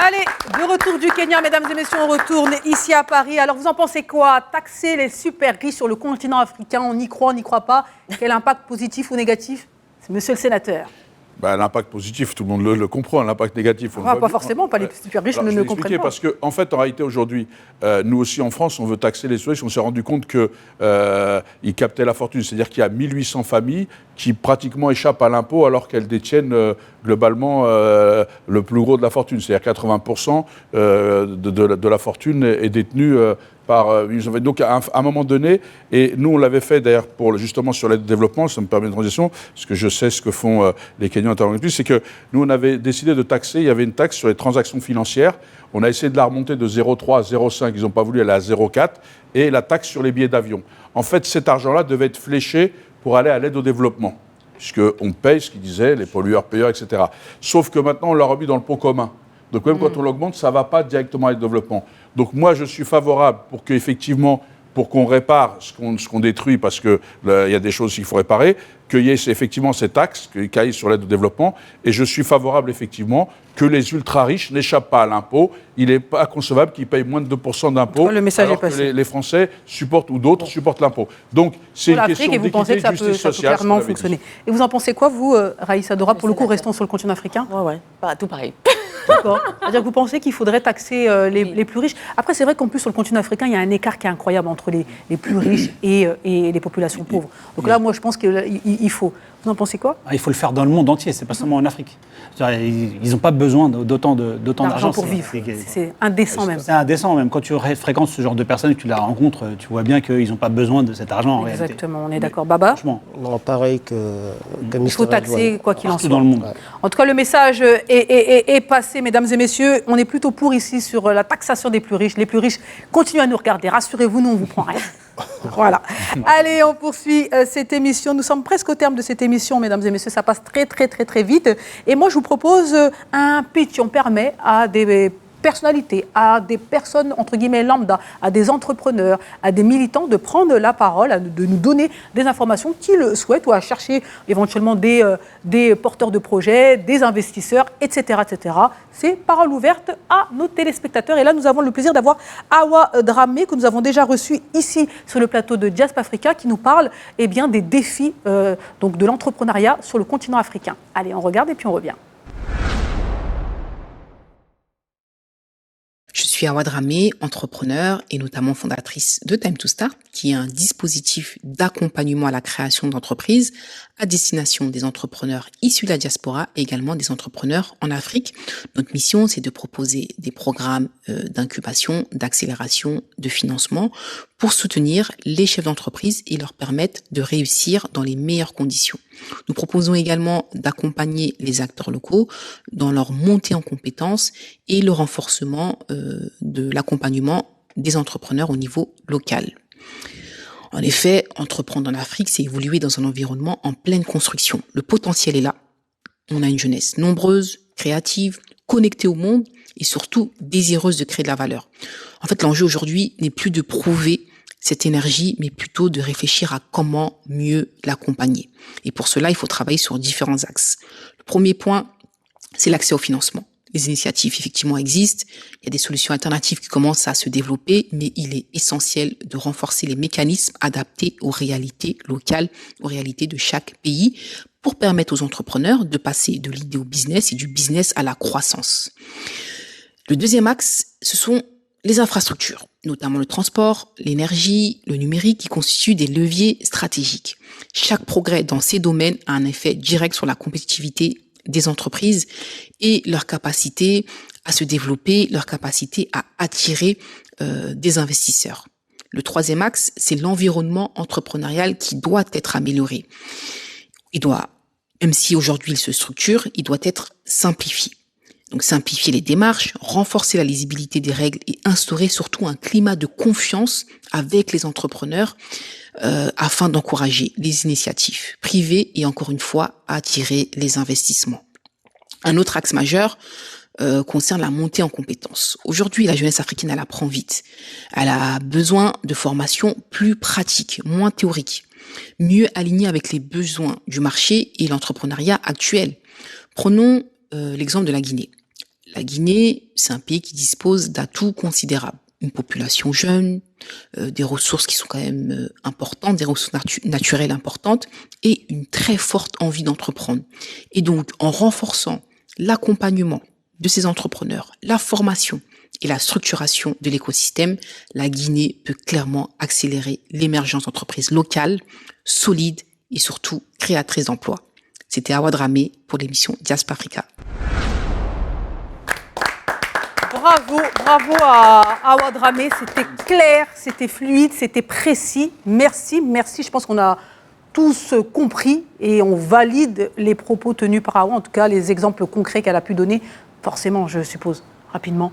Allez, de retour du Kenya, mesdames et messieurs, on retourne ici à Paris. Alors, vous en pensez quoi? Taxer les super riches sur le continent africain, on y croit, on n'y croit pas? Quel impact positif ou négatif Monsieur le sénateur. L'impact positif, tout le monde le comprend. L'impact négatif, on le voit pas bien. forcément, pas les super riches ne le comprennent pas. Parce qu'en fait, en réalité, aujourd'hui, nous aussi en France, on veut taxer les riches. On s'est rendu compte qu'ils captaient la fortune. C'est-à-dire qu'il y a 1800 familles qui pratiquement échappent à l'impôt alors qu'elles détiennent globalement le plus gros de la fortune. C'est-à-dire 80% de la fortune est détenue par... Donc, à un moment donné, et nous, on l'avait fait d'ailleurs justement sur l'aide au développement, ça me permet de transition, parce que je sais ce que font les Kenyans intervenus, c'est que nous, on avait décidé de taxer, il y avait une taxe sur les transactions financières, on a essayé de la remonter de 0,3 à 0,5, ils n'ont pas voulu aller à 0,4, et la taxe sur les billets d'avion. En fait, cet argent-là devait être fléché pour aller à l'aide au développement, puisqu'on paye ce qu'ils disaient, les pollueurs-payeurs, etc. Sauf que maintenant, on l'a remis dans le pot commun. Donc même quand on l'augmente, ça ne va pas directement à l'aide au développement. Donc moi, je suis favorable pour qu'effectivement, pour qu'on répare ce qu'on détruit, parce qu'il y a des choses qu'il faut réparer, qu'il y ait effectivement cette taxe qui aille sur l'aide au développement. Et je suis favorable effectivement que les ultra-riches n'échappent pas à l'impôt. Il n'est pas concevable qu'ils payent moins de 2% d'impôt, le message alors est passé. que les Français supportent, ou d'autres supportent l'impôt. Donc c'est une question et vous pensez d'équité, que de justice ça peut sociale. clairement fonctionner. Et vous en pensez quoi, vous, Raïssa Dora, pour le coup, restons sur le continent africain? Ouais, tout pareil. D'accord. C'est-à-dire que vous pensez qu'il faudrait taxer les plus riches. Après, c'est vrai qu'en plus, sur le continent africain, il y a un écart qui est incroyable entre les plus riches et les populations pauvres. Donc là, moi, je pense qu'il faut. Vous en pensez quoi? Il faut le faire dans le monde entier, c'est pas seulement en Afrique. Ils n'ont pas besoin d'autant d'argent pour vivre. C'est indécent même. C'est indécent même. Quand tu fréquentes ce genre de personnes et que tu la rencontres, tu vois bien qu'ils n'ont pas besoin de cet argent en réalité. Exactement, on est d'accord. Baba? Franchement. Non, pareil que Il faut taxer quoi qu'il en soit. Dans le monde. Ouais. En tout cas, le message est passé, mesdames et messieurs. On est plutôt pour ici sur la taxation des plus riches. Les plus riches continuent à nous regarder. Rassurez-vous, nous, on ne vous prend rien. Voilà. Allez, on poursuit cette émission. Nous sommes presque au terme de cette émission, mesdames et messieurs. Ça passe très, très, très, très vite. Et moi, je vous propose un pitch. On permet à des personnalités, à des personnes, entre guillemets, lambda, à des entrepreneurs, à des militants de prendre la parole, de nous donner des informations qu'ils souhaitent ou à chercher éventuellement des porteurs de projets, des investisseurs, etc. etc. C'est parole ouverte à nos téléspectateurs. Et là, nous avons le plaisir d'avoir Awa Dramé, que nous avons déjà reçu ici sur le plateau de Diasp Africa, qui nous parle des défis donc de l'entrepreneuriat sur le continent africain. Allez, on regarde et puis on revient. Je suis Awa Dramé, entrepreneur et notamment fondatrice de Time to Start, qui est un dispositif d'accompagnement à la création d'entreprises à destination des entrepreneurs issus de la diaspora et également des entrepreneurs en Afrique. Notre mission, c'est de proposer des programmes d'incubation, d'accélération, de financement pour soutenir les chefs d'entreprise et leur permettre de réussir dans les meilleures conditions. Nous proposons également d'accompagner les acteurs locaux dans leur montée en compétences et le renforcement de l'accompagnement des entrepreneurs au niveau local. En effet, entreprendre en Afrique, c'est évoluer dans un environnement en pleine construction. Le potentiel est là. On a une jeunesse nombreuse, créative, connectée au monde et surtout désireuse de créer de la valeur. En fait, l'enjeu aujourd'hui n'est plus de prouver cette énergie, mais plutôt de réfléchir à comment mieux l'accompagner. Et pour cela, il faut travailler sur différents axes. Le premier point, c'est l'accès au financement. Les initiatives, effectivement, existent. Il y a des solutions alternatives qui commencent à se développer, mais il est essentiel de renforcer les mécanismes adaptés aux réalités locales, aux réalités de chaque pays, pour permettre aux entrepreneurs de passer de l'idée au business et du business à la croissance. Le deuxième axe, ce sont les infrastructures, notamment le transport, l'énergie, le numérique, qui constituent des leviers stratégiques. Chaque progrès dans ces domaines a un effet direct sur la compétitivité des entreprises et leur capacité à se développer, leur capacité à attirer des investisseurs. Le troisième axe, c'est l'environnement entrepreneurial qui doit être amélioré. Même si aujourd'hui il se structure, il doit être simplifié. Donc simplifier les démarches, renforcer la lisibilité des règles et instaurer surtout un climat de confiance avec les entrepreneurs afin d'encourager les initiatives privées et encore une fois attirer les investissements. Un autre axe majeur concerne la montée en compétences. Aujourd'hui, la jeunesse africaine, elle apprend vite. Elle a besoin de formations plus pratiques, moins théoriques, mieux alignées avec les besoins du marché et l'entrepreneuriat actuel. Prenons l'exemple de la Guinée. La Guinée, c'est un pays qui dispose d'atouts considérables. une population jeune, des ressources qui sont quand même importantes, des ressources naturelles importantes, et une très forte envie d'entreprendre. Et donc, en renforçant l'accompagnement de ces entrepreneurs, la formation et la structuration de l'écosystème, la Guinée peut clairement accélérer l'émergence d'entreprises locales, solides et surtout créatrices d'emplois. C'était Awa Dramé pour l'émission Diaspora Africa. Bravo à Awa Dramé, c'était clair, c'était fluide, c'était précis. Merci. Je pense qu'on a tous compris et on valide les propos tenus par Awa, en tout cas les exemples concrets qu'elle a pu donner, forcément, je suppose, rapidement.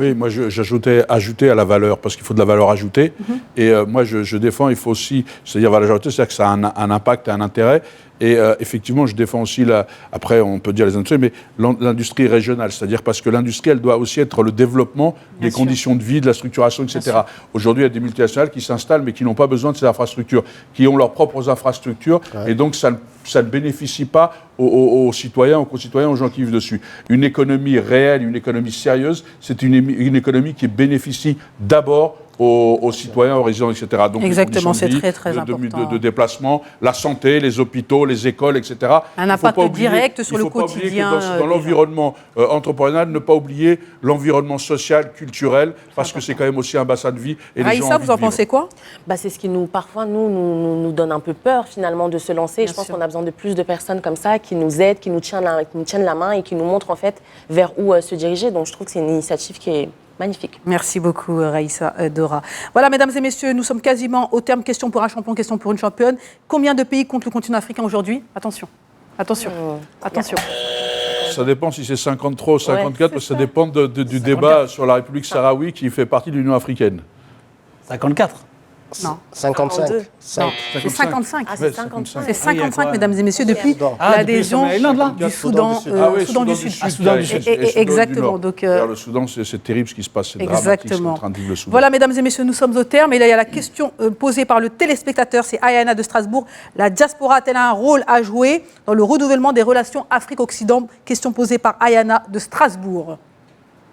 Oui, moi j'ajoutais ajouter à la valeur, parce qu'il faut de la valeur ajoutée. Et moi je défends, il faut aussi, c'est-à-dire valeur ajoutée, c'est-à-dire que ça a un impact et un intérêt. Et effectivement, je défends aussi, après on peut dire les industries, mais l'industrie régionale, c'est-à-dire parce que l'industrie, elle doit aussi être le développement des conditions de vie, de la structuration, etc. Aujourd'hui, il y a des multinationales qui s'installent, mais qui n'ont pas besoin de ces infrastructures, qui ont leurs propres infrastructures, et donc ça ne bénéficie pas aux citoyens, aux concitoyens, aux gens qui vivent dessus. Une économie réelle, une économie sérieuse, c'est une économie qui bénéficie d'abord aux citoyens, aux résidents, etc. Donc, exactement, c'est très important. De déplacement, la santé, les hôpitaux, les écoles, etc. Un impact direct sur le quotidien. Dans l'environnement entrepreneurial, ne pas oublier l'environnement social, culturel, parce que c'est quand même aussi un bassin de vie. Et Raïssa, vous en pensez quoi ? C'est ce qui parfois nous donne un peu peur finalement de se lancer. Je pense qu'on a besoin de plus de personnes comme ça qui nous aident, qui nous tiennent la main et qui nous montrent en fait vers où se diriger. Donc je trouve que c'est une initiative qui est magnifique. Merci beaucoup, Raïssa Dora. Voilà, mesdames et messieurs, nous sommes quasiment au terme. Question pour un champion, question pour une championne. Combien de pays compte le continent africain aujourd'hui ? Attention. Ça dépend si c'est 53 ou 54, parce que ça dépend du débat sur la République sahraoui qui fait partie de l'Union africaine. 54 Non. 55. C'est 55. C'est 55. C'est 55, mesdames et messieurs, depuis l'adhésion du Soudan du Sud. Exactement. Donc, le Soudan, c'est terrible ce qui se passe. C'est dramatique ce qu'on est en train de vivre le Soudan. Voilà, mesdames et messieurs, nous sommes au terme. Et là, il y a la question posée par le téléspectateur, c'est Ayana de Strasbourg. La diaspora a-t-elle un rôle à jouer dans le renouvellement des relations Afrique-Occident ? Question posée par Ayana de Strasbourg.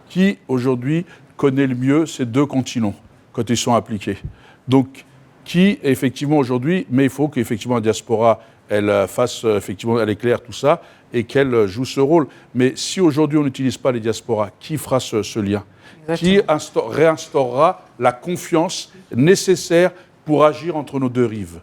Qui, aujourd'hui, connaît le mieux ces deux continents quand ils sont appliqués ? Donc, qui, effectivement, aujourd'hui, mais il faut qu'effectivement la diaspora, elle fasse, effectivement, elle éclaire tout ça et qu'elle joue ce rôle. Mais si aujourd'hui on n'utilise pas les diasporas, qui fera ce lien ? Qui réinstaurera la confiance nécessaire pour agir entre nos deux rives ?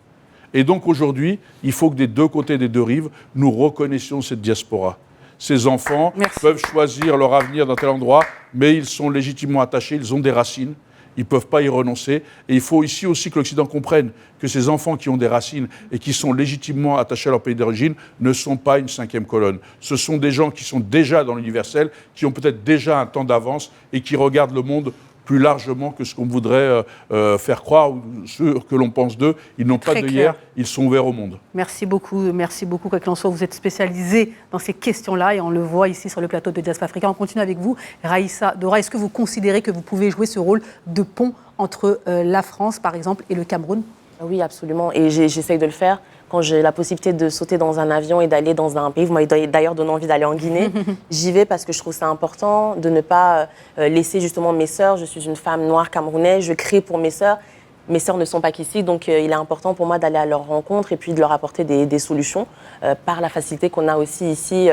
Et donc aujourd'hui, il faut que des deux côtés des deux rives, nous reconnaissions cette diaspora. Ces enfants peuvent choisir leur avenir dans tel endroit, mais ils sont légitimement attachés, ils ont des racines. Ils ne peuvent pas y renoncer. Et il faut ici aussi que l'Occident comprenne que ces enfants qui ont des racines et qui sont légitimement attachés à leur pays d'origine ne sont pas une cinquième colonne. Ce sont des gens qui sont déjà dans l'universel, qui ont peut-être déjà un temps d'avance et qui regardent le monde plus largement que ce qu'on voudrait faire croire ou ce que l'on pense d'eux. Ils n'ont pas d'œillères, ils sont ouverts au monde. Merci beaucoup. Quoi qu'il en soit, vous êtes spécialisé dans ces questions-là et on le voit ici sur le plateau de Diaspora Africa. On continue avec vous, Raïssa Dora. Est-ce que vous considérez que vous pouvez jouer ce rôle de pont entre la France, par exemple, et le Cameroun ? Oui, absolument. Et j'essaye de le faire. Quand j'ai la possibilité de sauter dans un avion et d'aller dans un pays, vous m'avez d'ailleurs donné envie d'aller en Guinée, j'y vais parce que je trouve ça important de ne pas laisser justement mes sœurs. Je suis une femme noire camerounaise, je crée pour mes sœurs. Mes sœurs ne sont pas qu'ici, donc il est important pour moi d'aller à leur rencontre et puis de leur apporter des solutions par la facilité qu'on a aussi ici.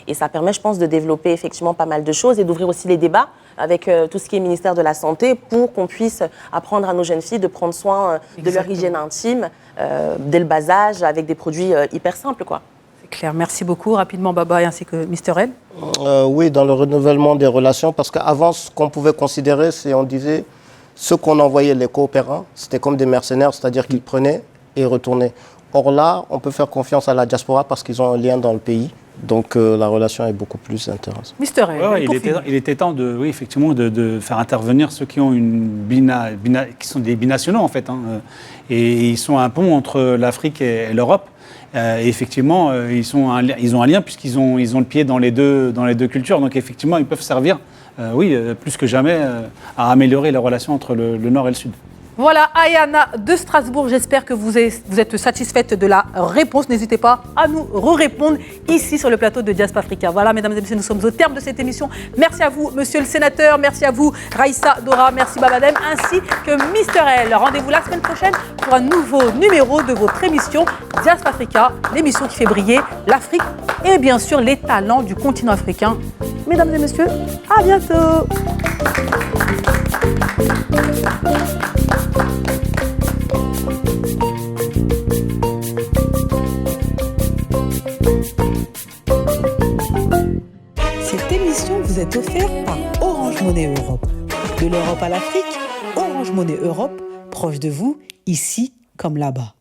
Et ça permet, je pense, de développer effectivement pas mal de choses et d'ouvrir aussi les débats avec tout ce qui est ministère de la Santé pour qu'on puisse apprendre à nos jeunes filles de prendre soin de leur hygiène intime dès le bas âge avec des produits hyper simples, quoi. C'est clair. Merci beaucoup. Rapidement, Baba, ainsi que Mr. L. Oui, dans le renouvellement des relations, parce qu'avant, ce qu'on pouvait considérer, c'est, on disait, ceux qu'on envoyait, les coopérants, c'était comme des mercenaires, c'est-à-dire qu'ils prenaient et retournaient. Or là, on peut faire confiance à la diaspora parce qu'ils ont un lien dans le pays. Donc la relation est beaucoup plus intéressante. Mister L, il était temps de faire intervenir ceux qui ont qui sont des binationaux en fait. Et ils sont un pont entre l'Afrique et l'Europe. Et effectivement, ils ont un lien puisqu'ils ont le pied dans les deux cultures. Donc effectivement, ils peuvent servir, plus que jamais, à améliorer les relations entre le Nord et le Sud. Voilà, Ayana de Strasbourg, j'espère que vous êtes satisfaite de la réponse. N'hésitez pas à nous répondre ici sur le plateau de Diaspora Africa. Voilà, mesdames et messieurs, nous sommes au terme de cette émission. Merci à vous, monsieur le sénateur. Merci à vous, Raïssa Dora. Merci, Babadem, ainsi que Mister L. Rendez-vous la semaine prochaine pour un nouveau numéro de votre émission Diaspora Africa, l'émission qui fait briller l'Afrique et bien sûr les talents du continent africain. Mesdames et messieurs, à bientôt. Cette émission vous est offerte par Orange Monnaie Europe. De l'Europe à l'Afrique, Orange Monnaie Europe, proche de vous, ici comme là-bas.